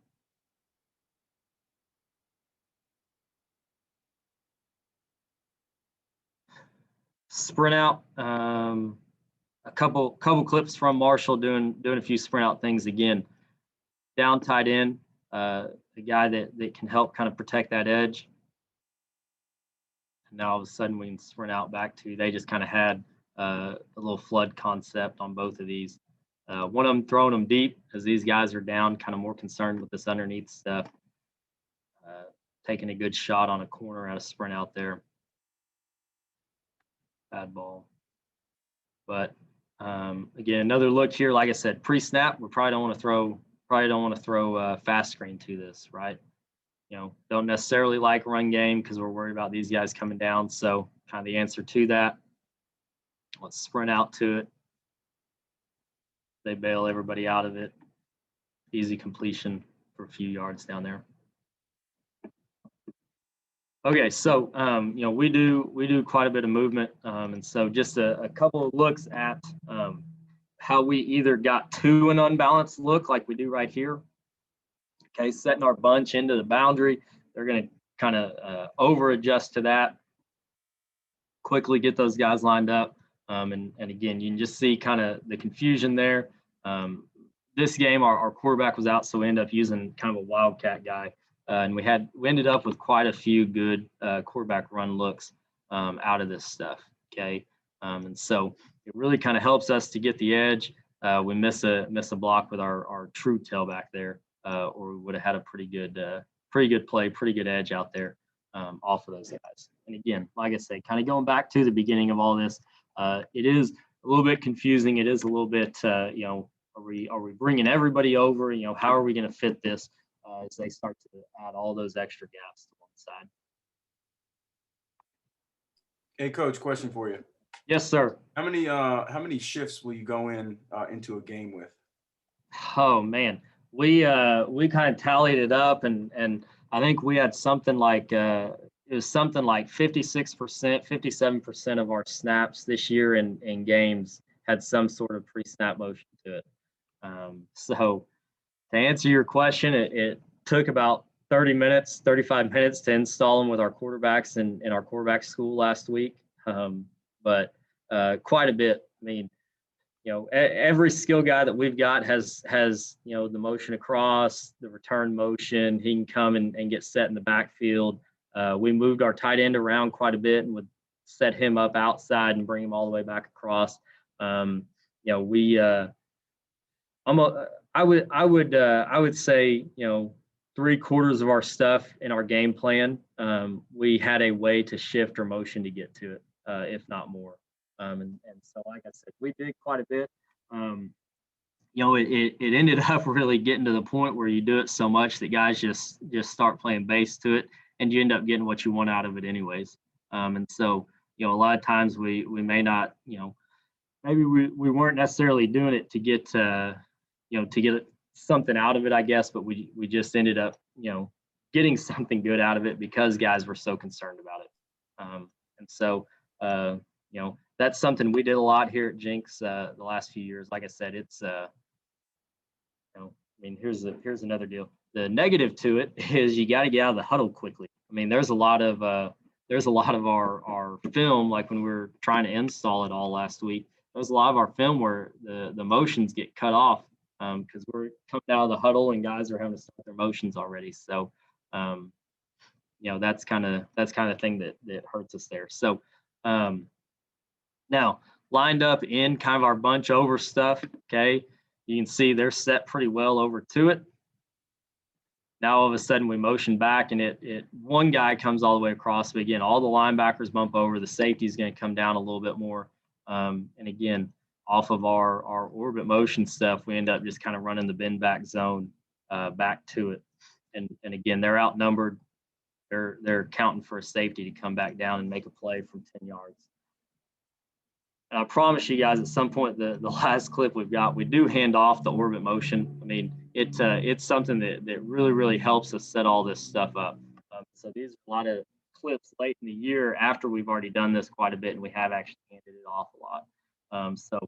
Sprint out. A couple clips from Marshall doing a few sprint out things again. Down tight end, the guy that can help kind of protect that edge. And now all of a sudden we can sprint out back to, they just kind of had a little flood concept on both of these. One of them throwing them deep as these guys are down, kind of more concerned with this underneath stuff. Taking a good shot on a corner at a sprint out there. Bad ball. But again, another look here. Like I said, pre-snap, we probably don't want to throw fast screen to this, right? You know, don't necessarily like run game because we're worried about these guys coming down. So kind of the answer to that, let's sprint out to it. They bail everybody out of it. Easy completion for a few yards down there. Okay, so we do quite a bit of movement, and so just a couple of looks at how we either got to an unbalanced look like we do right here. Okay, setting our bunch into the boundary, they're going to kind of over adjust to that, quickly get those guys lined up, and again, you can just see kind of the confusion there. This game, our quarterback was out, so we ended up using kind of a wildcat guy. And we ended up with quite a few good quarterback run looks out of this stuff. Okay, and so it really kind of helps us to get the edge. We miss a block with our true tailback there, or we would have had a pretty good play, pretty good edge out there off of those guys. And again, like I said, kind of going back to the beginning of all this, it is a little bit confusing. It is a little bit, are we bringing everybody over? How are we going to fit this? As they start to add all those extra gaps to one side. Hey, Coach, question for you. Yes, sir. How many shifts will you go into a game with? Oh man, we kind of tallied it up, and I think we had something like it was something like 56%, 57% of our snaps this year in games had some sort of pre-snap motion to it. So to answer your question, it took about 35 minutes to install them with our quarterbacks in our quarterback school last week. But quite a bit. I mean, every skill guy that we've got has the motion across, the return motion. He can come and get set in the backfield. We moved our tight end around quite a bit and would set him up outside and bring him all the way back across. I would say, 3/4 of our stuff in our game plan, we had a way to shift or motion to get to it, if not more. And so, like I said, we did quite a bit. It ended up really getting to the point where you do it so much that guys just start playing base to it, and you end up getting what you want out of it anyways. And so, a lot of times we may not, maybe we weren't necessarily doing it to get to get something out of it, I guess, but we just ended up, getting something good out of it because guys were so concerned about it. And so, that's something we did a lot here at Jenks the last few years. Like I said, it's, here's another deal. The negative to it is you got to get out of the huddle quickly. I mean, there's a lot of our film, like when we were trying to install it all last week, there's a lot of our film where the motions get cut off because we're coming out of the huddle and guys are having to start their motions already. So, that's kind of thing that hurts us there. So, now lined up in kind of our bunch over stuff. Okay, you can see they're set pretty well over to it. Now all of a sudden we motion back and it one guy comes all the way across. But again, all the linebackers bump over. The safety is going to come down a little bit more. And again, off of our orbit motion stuff, we end up just kind of running the bend back zone back to it. And again, they're outnumbered. They're counting for a safety to come back down and make a play from 10 yards. And I promise you guys, at some point, the last clip we've got, we do hand off the orbit motion. I mean, it's something that really, really helps us set all this stuff up. So these are a lot of clips late in the year after we've already done this quite a bit, and we have actually handed it off a lot. So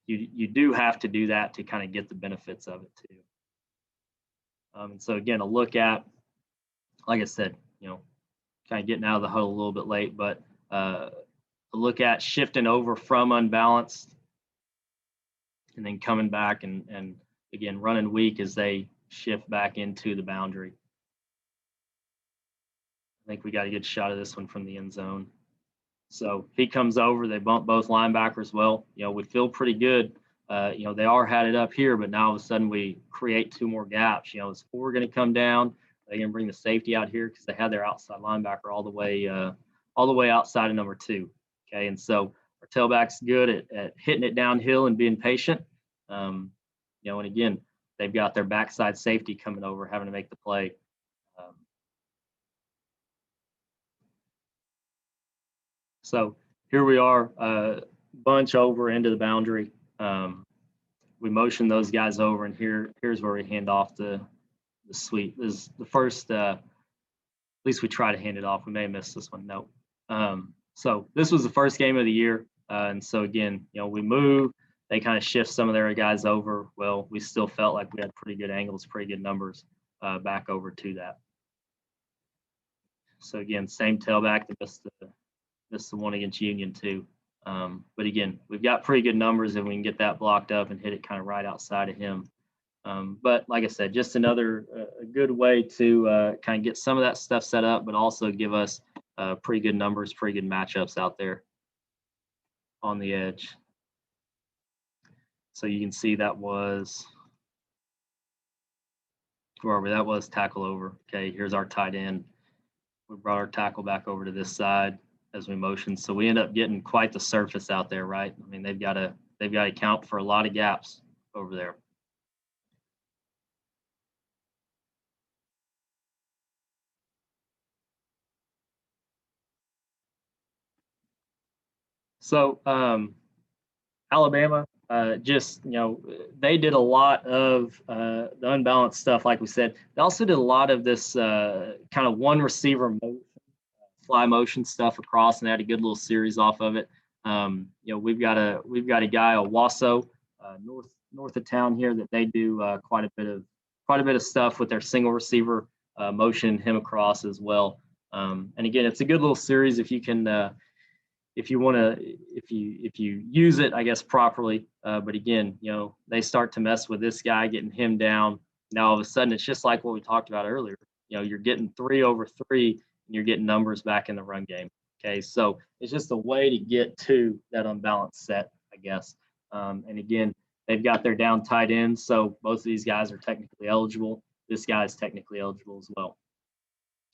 you do have to do that to kind of get the benefits of it too. And so again, a look at, like I said, kind of getting out of the huddle a little bit late, but look at shifting over from unbalanced and then coming back and again running weak as they shift back into the boundary. I think we got a good shot of this one from the end zone. So he comes over, they bump both linebackers well. We feel pretty good. They are had it up here, but now all of a sudden we create two more gaps. Is 4 going to come down? They're going to bring the safety out here because they had their outside linebacker all the way outside of number 2. Okay, and so our tailback's good at hitting it downhill and being patient. And again, they've got their backside safety coming over, having to make the play. So here we are, bunch over into the boundary. We motion those guys over, and here's where we hand off the sweep. This is the first least we try to hand it off. We may have missed this one. Nope. So this was the first game of the year. And so again, we move, they kind of shift some of their guys over. Well, we still felt like we had pretty good angles, pretty good numbers back over to that. So again, same tailback that missed the one against Union too. But again, we've got pretty good numbers and we can get that blocked up and hit it kind of right outside of him. But like I said, just another a good way to kind of get some of that stuff set up, but also give us pretty good numbers, pretty good matchups out there on the edge. So you can see that was wherever that was, tackle over. Okay, here's our tight end. We brought our tackle back over to this side as we motion. So we end up getting quite the surface out there, right? I mean, they've got to account for a lot of gaps over there. So Alabama, just, they did a lot of the unbalanced stuff, like we said. They also did a lot of this kind of one receiver motion, fly motion stuff across, and they had a good little series off of it. We've got a guy, Owasso, north of town here, that they do quite a bit of stuff with their single receiver motion him across as well. And again, it's a good little series if you can. If you use it, I guess, properly. But again, they start to mess with this guy, getting him down. Now all of a sudden, it's just like what we talked about earlier. You're getting 3 over 3, and you're getting numbers back in the run game. Okay, so it's just a way to get to that unbalanced set, I guess. And again, they've got their down tight ends, so both of these guys are technically eligible. This guy is technically eligible as well.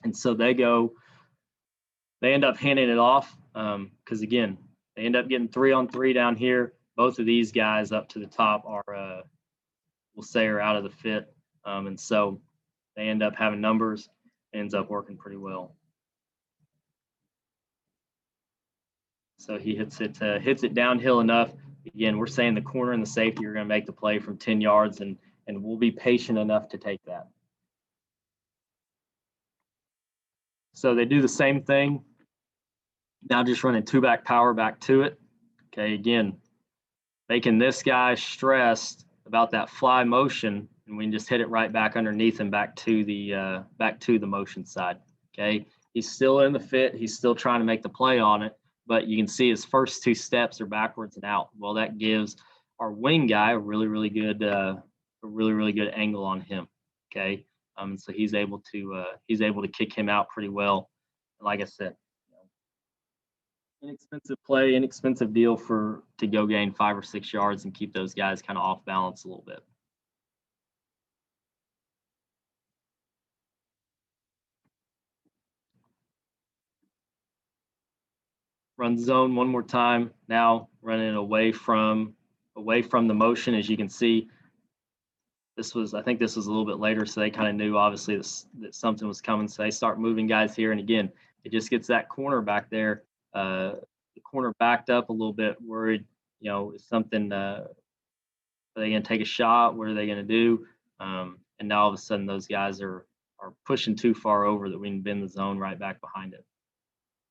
And so they end up handing it off because, again, they end up getting 3 on 3 down here. Both of these guys up to the top are, we'll say, are out of the fit. And so they end up having numbers. Ends up working pretty well. So he hits it downhill enough. Again, we're saying the corner and the safety are going to make the play from 10 yards, and we'll be patient enough to take that. So they do the same thing. Now just running 2-back power back to it. Okay, again, making this guy stressed about that fly motion, and we can just hit it right back underneath him back to the motion side. Okay, he's still in the fit. He's still trying to make the play on it, but you can see his first 2 steps are backwards and out. Well, that gives our wing guy a really good angle on him. Okay, so he's able to kick him out pretty well. And like I said, inexpensive play, inexpensive deal to go gain 5 or 6 yards and keep those guys kind of off balance a little bit. Run zone one more time. Now running away from the motion. As you can see, I think this was a little bit later, so they kind of knew obviously that something was coming. So they start moving guys here, and again, it just gets that corner back there. The corner backed up a little bit, worried, is something, are they going to take a shot? What are they going to do? And now all of a sudden those guys are pushing too far over that we can bend the zone right back behind it.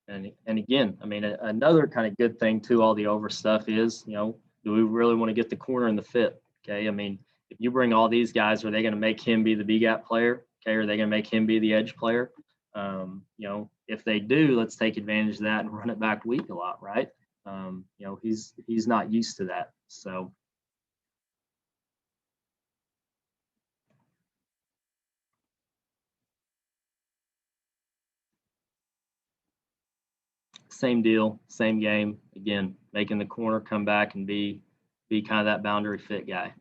And again, I mean, another kind of good thing to all the over stuff is, do we really want to get the corner in the fit? Okay, I mean, if you bring all these guys, are they going to make him be the B-gap player? Okay, are they going to make him be the edge player? If they do, let's take advantage of that and run it back weak a lot, right? He's not used to that. So same deal, same game. Again, making the corner come back and be kind of that boundary fit guy.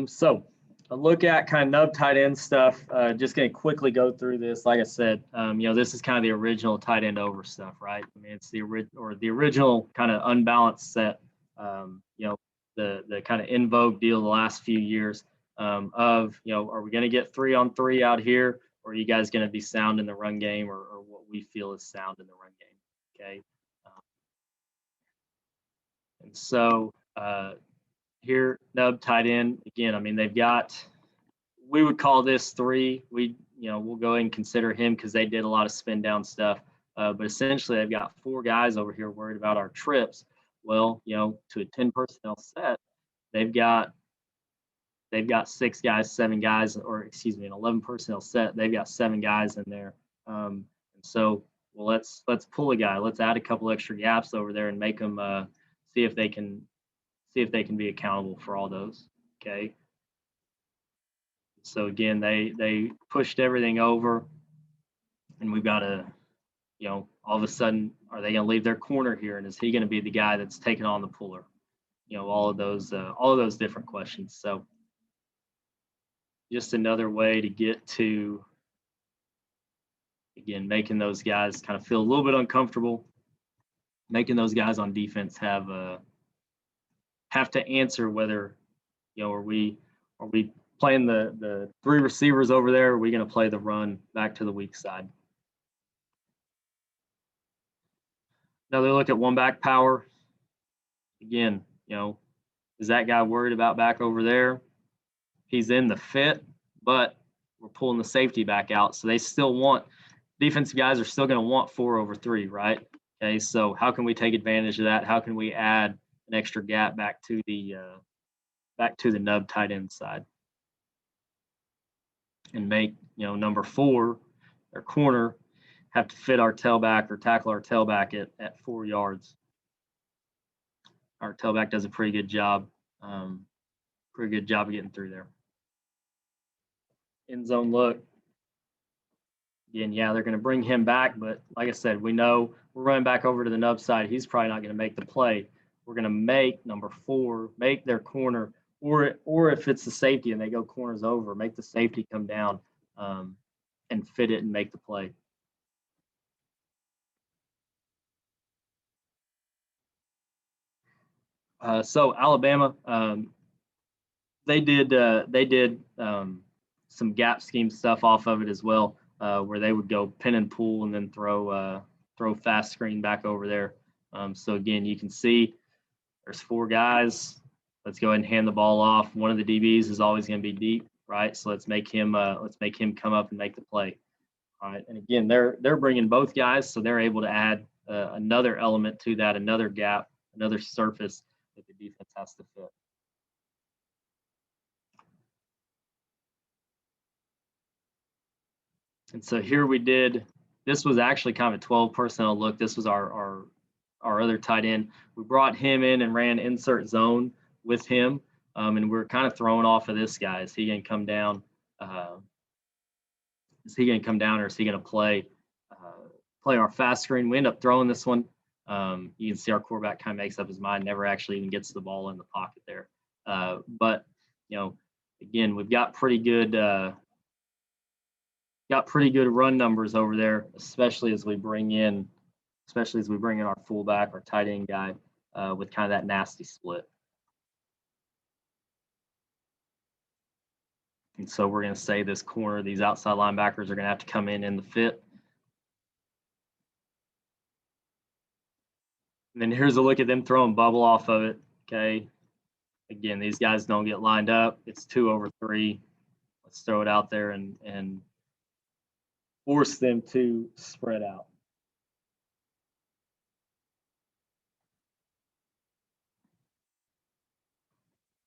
So a look at kind of nub tight end stuff. Just going to quickly go through this. Like I said, this is kind of the original tight end over stuff, right? I mean, it's the original kind of unbalanced set. The kind of in vogue deal the last few years of, are we going to get 3 on 3 out here, or are you guys going to be sound in the run game, or what we feel is sound in the run game? Okay. And so Here, nub tight end. Again, I mean, they've got, we would call this 3. We'll go ahead and consider him because they did a lot of spin down stuff. But essentially, they've got 4 guys over here worried about our trips. Well, to a 10 personnel set, they've got 6 guys, 7 guys, or excuse me, an 11 personnel set. They've got 7 guys in there. And so, well, let's pull a guy. Let's add a couple extra gaps over there and make them see if they can be accountable for all those. Okay. So again, they pushed everything over, and we've got to, all of a sudden, are they going to leave their corner here, and is he going to be the guy that's taking on the puller? All of those different questions. So just another way to get to, again, making those guys kind of feel a little bit uncomfortable, making those guys on defense have to answer whether, are we playing the 3 receivers over there? Or are we going to play the run back to the weak side? Another look at one back power. Again, is that guy worried about back over there? He's in the fit, but we're pulling the safety back out. So they still want, defensive guys are still going to want 4 over 3, right? Okay, so how can we take advantage of that? How can we add an extra gap back to the nub tight end side and make, number 4, their corner, have to fit our tailback or tackle our tailback at 4 yards. Our tailback does a pretty good job of getting through there. End zone look. Again, yeah, they're going to bring him back, but like I said, we know we're running back over to the nub side. He's probably not going to make the play. We're going to make number 4, make their corner, or if it's the safety and they go corners over, make the safety come down and fit it and make the play. So Alabama, they did some gap scheme stuff off of it as well, where they would go pin and pull and then throw fast screen back over there. So again, you can see there's 4 guys. Let's go ahead and hand the ball off. One of the DBs is always going to be deep, right? So let's make him come up and make the play. All right, and again, they're bringing both guys, so they're able to add another element to that, another gap, another surface that the defense has to fit. And so here we did, this was actually kind of a 12 personnel look. This was our other tight end. We brought him in and ran insert zone with him, and we're kind of throwing off of this guy. Is he going to come down? Is he going to come down, or is he going to play our fast screen? We end up throwing this one. You can see our quarterback kind of makes up his mind, never actually even gets the ball in the pocket there. But again, we've got pretty good run numbers over there, especially as we bring in our fullback or tight end guy with kind of that nasty split. And so we're going to say this corner, these outside linebackers are going to have to come in the fit. And then here's a look at them throwing bubble off of it. Okay. Again, these guys don't get lined up. It's 2 over 3. Let's throw it out there and force them to spread out.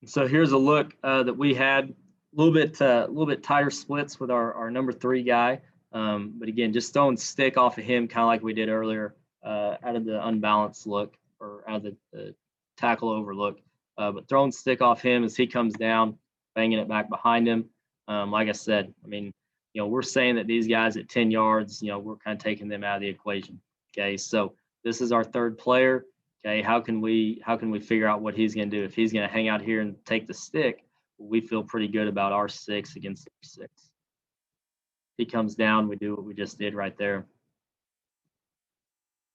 And so here's a look that we had. A little bit tighter splits with our number 3 guy, but again, just throwing stick off of him, kind of like we did earlier, out of the unbalanced look or out of the tackle over look. But throwing stick off him as he comes down, banging it back behind him. Like I said, I mean, we're saying that these guys at 10 yards, we're kind of taking them out of the equation. Okay, so this is our 3rd player. Okay, how can we figure out what he's going to do? If he's going to hang out here and take the stick, we feel pretty good about our 6 against their 6. He comes down, we do what we just did right there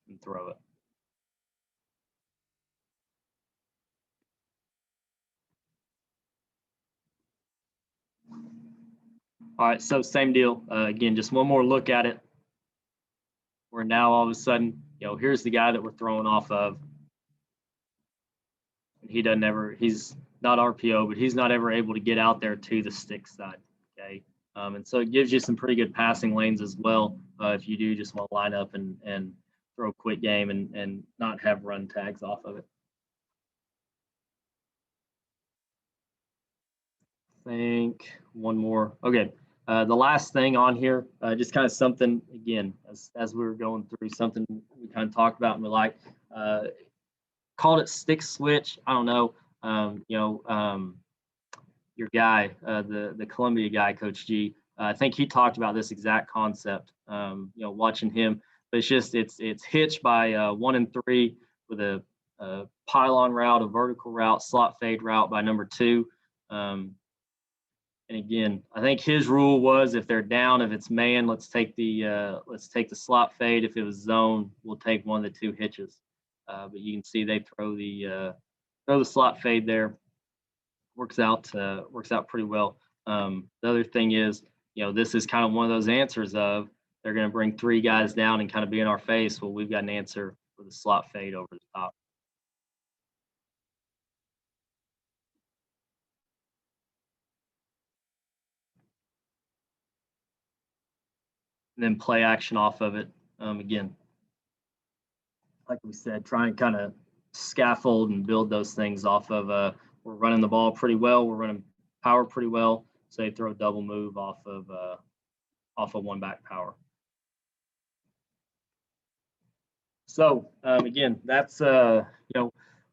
and throw it. All right, so same deal. Again, just one more look at it. Where now all of a sudden, here's the guy that we're throwing off of. He doesn't ever, he's not RPO, but he's not ever able to get out there to the stick side. Okay. And so it gives you some pretty good passing lanes as well if you do just want to line up and throw a quick game and not have run tags off of it. I think one more. Okay. The last thing on here, just kind of something, again, as we were going through, something we kind of talked about and we like, called it stick switch. I don't know. Your guy, the Columbia guy, Coach G, I think he talked about this exact concept, watching him. But it's hitched by 1 and 3 with a pylon route, a vertical route, slot fade route by number 2. And again, I think his rule was if they're down, if it's man, let's take the slot fade. If it was zone, we'll take one of the 2 hitches. But you can see they throw the slot fade there. Works out pretty well. The other thing is, this is kind of one of those answers of they're going to bring 3 guys down and kind of be in our face. Well, we've got an answer for the slot fade over the top. And then play action off of it. Again, like we said, try and kind of scaffold and build those things off of we're running the ball pretty well. We're running power pretty well. So they throw a double move off of 1 back power. So again, that's that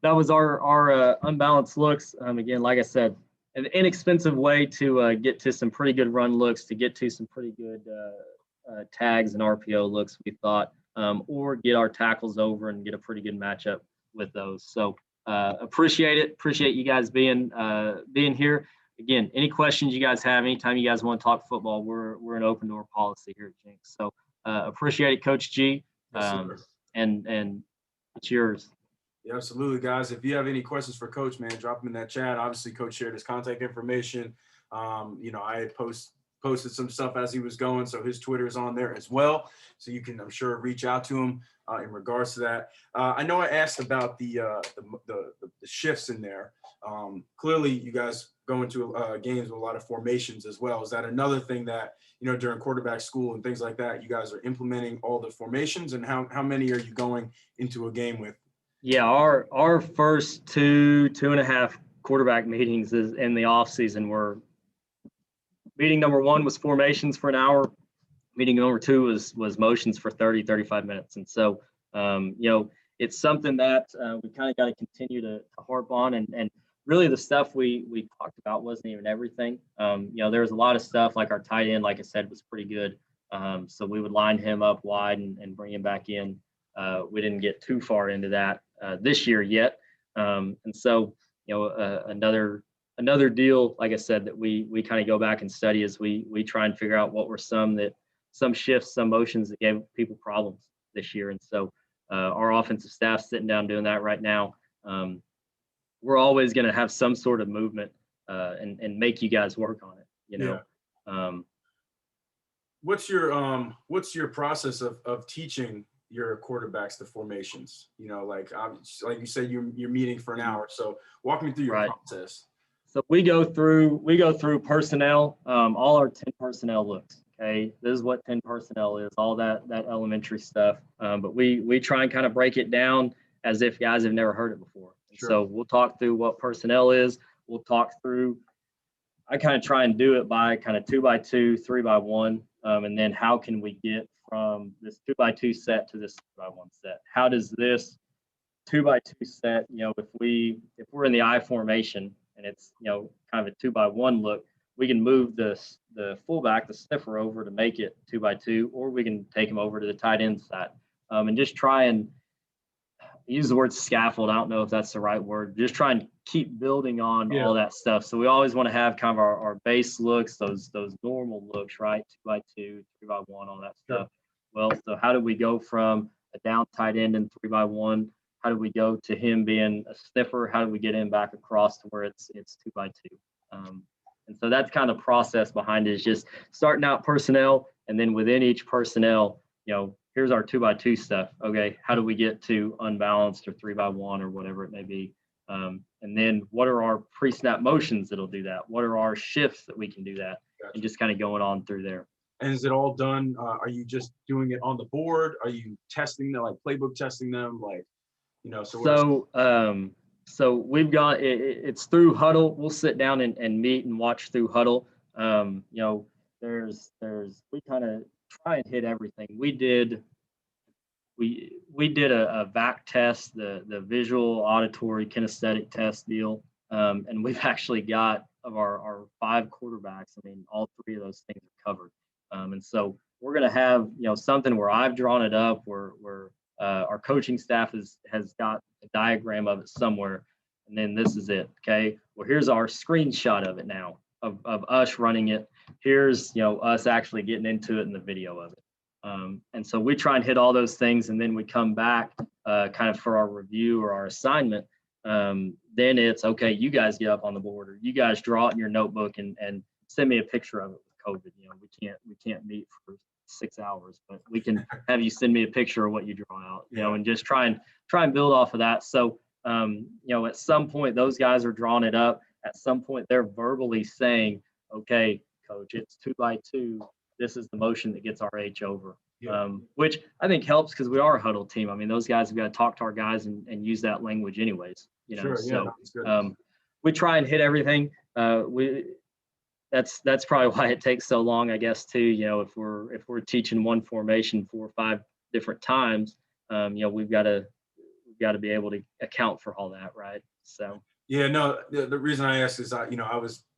was our unbalanced looks. Again, like I said, an inexpensive way to get to some pretty good run looks, to get to some pretty good tags and RPO looks, we thought, or get our tackles over and get a pretty good matchup with those. So appreciate it. Appreciate you guys being here. Again, any questions you guys have, anytime you guys want to talk football, we're an open door policy here at Jenks. So appreciate it, Coach G. And it's yours. Yeah, absolutely, guys. If you have any questions for Coach, man, drop them in that chat. Obviously, Coach shared his contact information. I had posted some stuff as he was going, so his Twitter is on there as well. So you can, I'm sure, reach out to him in regards to that. I know I asked about the shifts in there. Clearly, you guys go into games with a lot of formations as well. Is that another thing that, during quarterback school and things like that, you guys are implementing all the formations, and how many are you going into a game with? Yeah, our first 2.5 quarterback meetings is in the off season were meeting number 1 was formations for an hour. Meeting number 2 was motions for 35 minutes. And so, it's something that we kind of got to continue to harp on. And really the stuff we talked about wasn't even everything. There was a lot of stuff, like our tight end, like I said, was pretty good. So we would line him up wide and bring him back in. We didn't get too far into that this year yet. And so, another deal, like I said, that we kind of go back and study is we try and figure out what were some shifts, some motions that gave people problems this year. And so our offensive staff's sitting down doing that right now. We're always going to have some sort of movement and make you guys work on it, Yeah. What's your process of teaching your quarterbacks the formations? Like you said, you're meeting for an hour. So walk me through your process. So we go through personnel, all our 10 personnel looks. Okay, this is what 10 personnel is, all that elementary stuff. But we try and kind of break it down as if guys have never heard it before. Sure. So we'll talk through what personnel is. We'll talk through. I kind of try and do it by kind of 2x2, 3x1, and then how can we get from this 2x2 set to this 3x1 set? How does this 2x2 set, if we're in the I formation and it's kind of a 2x1 look, we can move the fullback, the sniffer, over to make it 2x2, or we can take him over to the tight end side, and just try and use the word scaffold. I don't know if that's the right word. Just try and keep building on all that stuff. So we always want to have kind of our base looks, those normal looks, right? 2x2, 3x1, all that stuff. Well, so how do we go from a down tight end and 3x1? How do we go to him being a sniffer? How do we get him back across to where it's 2x2? And so that's kind of the process behind it, is just starting out personnel, and then within each personnel, here's our 2x2 stuff. Okay, how do we get to unbalanced or 3x1 or whatever it may be? And And then what are our pre-snap motions that'll do that? What are our shifts that we can do that? Gotcha. And just kind of going on through there. And is it all done? Are you just doing it on the board? Are you testing them, like playbook testing them? Like, So we've got it's through Huddle. We'll sit down and meet and watch through Huddle. There's we kind of try and hit everything. We did a VAC test, the visual, auditory, kinesthetic test deal, and we've actually got of our 5 quarterbacks. I mean, all 3 of those things are covered. And so we're going to have, something where I've drawn it up, where our coaching staff has got a diagram of it somewhere. And then this is it. Okay. Well, here's our screenshot of it now of us running it. Here's, us actually getting into it in the video of it. And so we try and hit all those things. And then we come back kind of for our review or our assignment. Then it's okay. You guys get up on the board, or you guys draw it in your notebook and send me a picture of it. COVID, we can't meet for 6 hours, but we can have you send me a picture of what you draw out, and just try and build off of that. So, at some point those guys are drawing it up. At some point they're verbally saying, okay, coach, it's 2 by 2. This is the motion that gets our H over, which I think helps because we are a huddle team. I mean, those guys have got to talk to our guys and use that language anyways, Sure, so we try and hit everything. That's probably why it takes so long, I guess, too. If we're teaching one formation 4 or 5 different times, we've got to be able to account for all that, right? So the reason I asked is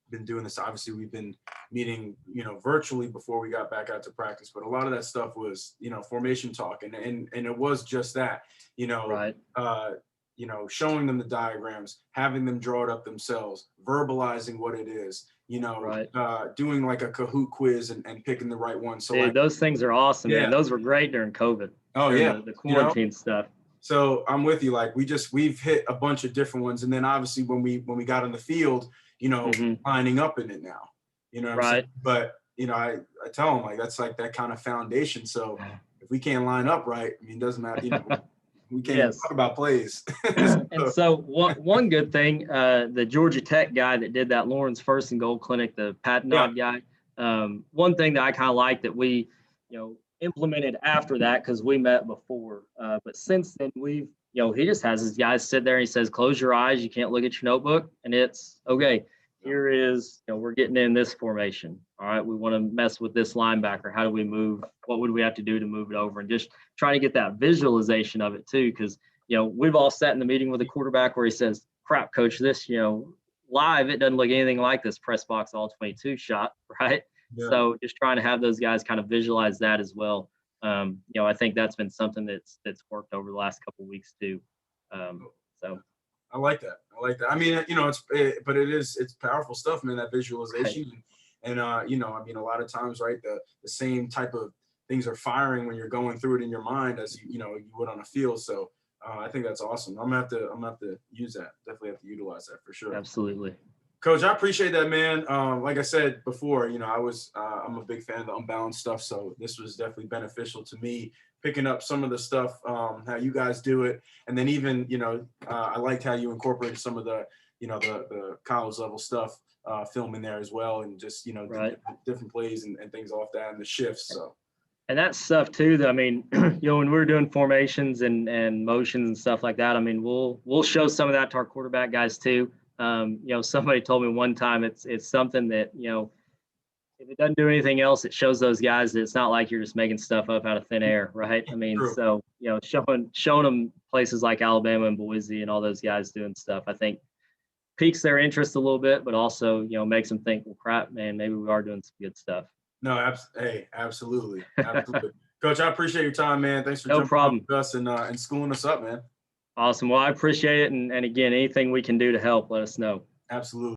been doing this. Obviously, we've been meeting virtually before we got back out to practice, but a lot of that stuff was formation talk, and it was just that right. Showing them the diagrams, having them draw it up themselves, verbalizing what it is. Right. Doing like a Kahoot quiz and picking the right one. So dude, those things are awesome, man. Those were great during COVID. Oh yeah, the quarantine stuff. So I'm with you. Like we've hit a bunch of different ones, and then obviously when we got on the field, lining up in it now. Right. But I tell them like that's like that kind of foundation. So if we can't line up right, I mean, it doesn't matter. We can't talk about plays. And so one good thing, the Georgia Tech guy that did that Lawrence First and Goal Clinic, the Patnod guy, one thing that I kind of like that we, implemented after that, because we met before, but since then we've, he just has his guys sit there and he says, close your eyes, you can't look at your notebook, and it's okay. Here is, we're getting in this formation. All right, we want to mess with this linebacker. How do we move? What would we have to do to move it over? And just trying to get that visualization of it too, because we've all sat in the meeting with a quarterback where he says, "Crap, coach, this live it doesn't look anything like this press box all 22 shot, right?" Yeah. So just trying to have those guys kind of visualize that as well. I think that's been something that's worked over the last couple of weeks too. So. I like that. I mean, it's powerful stuff, man, that visualization. Right. And, I mean, a lot of times, right, the same type of things are firing when you're going through it in your mind as you would on a field. So I think that's awesome. I'm gonna have to use that. Definitely have to utilize that for sure. Absolutely. Coach, I appreciate that, man. Like I said before, I'm a big fan of the Unbalanced stuff. So this was definitely beneficial to me, picking up some of the stuff, how you guys do it. And then even, I liked how you incorporated some of the college level stuff, film in there as well. And just, right. different plays and things off that and the shifts. So. And that stuff too, that, I mean, when we're doing formations and motions and stuff like that, I mean, we'll show some of that to our quarterback guys too. Somebody told me one time it's something that, if it doesn't do anything else, it shows those guys that it's not like you're just making stuff up out of thin air, right? I mean, True. So, showing them places like Alabama and Boise and all those guys doing stuff, I think piques their interest a little bit, but also, makes them think, well, crap, man, maybe we are doing some good stuff. No, absolutely. Coach, I appreciate your time, man. Thanks for jumping on with us and schooling us up, man. Awesome. Well, I appreciate it. And again, anything we can do to help, let us know. Absolutely.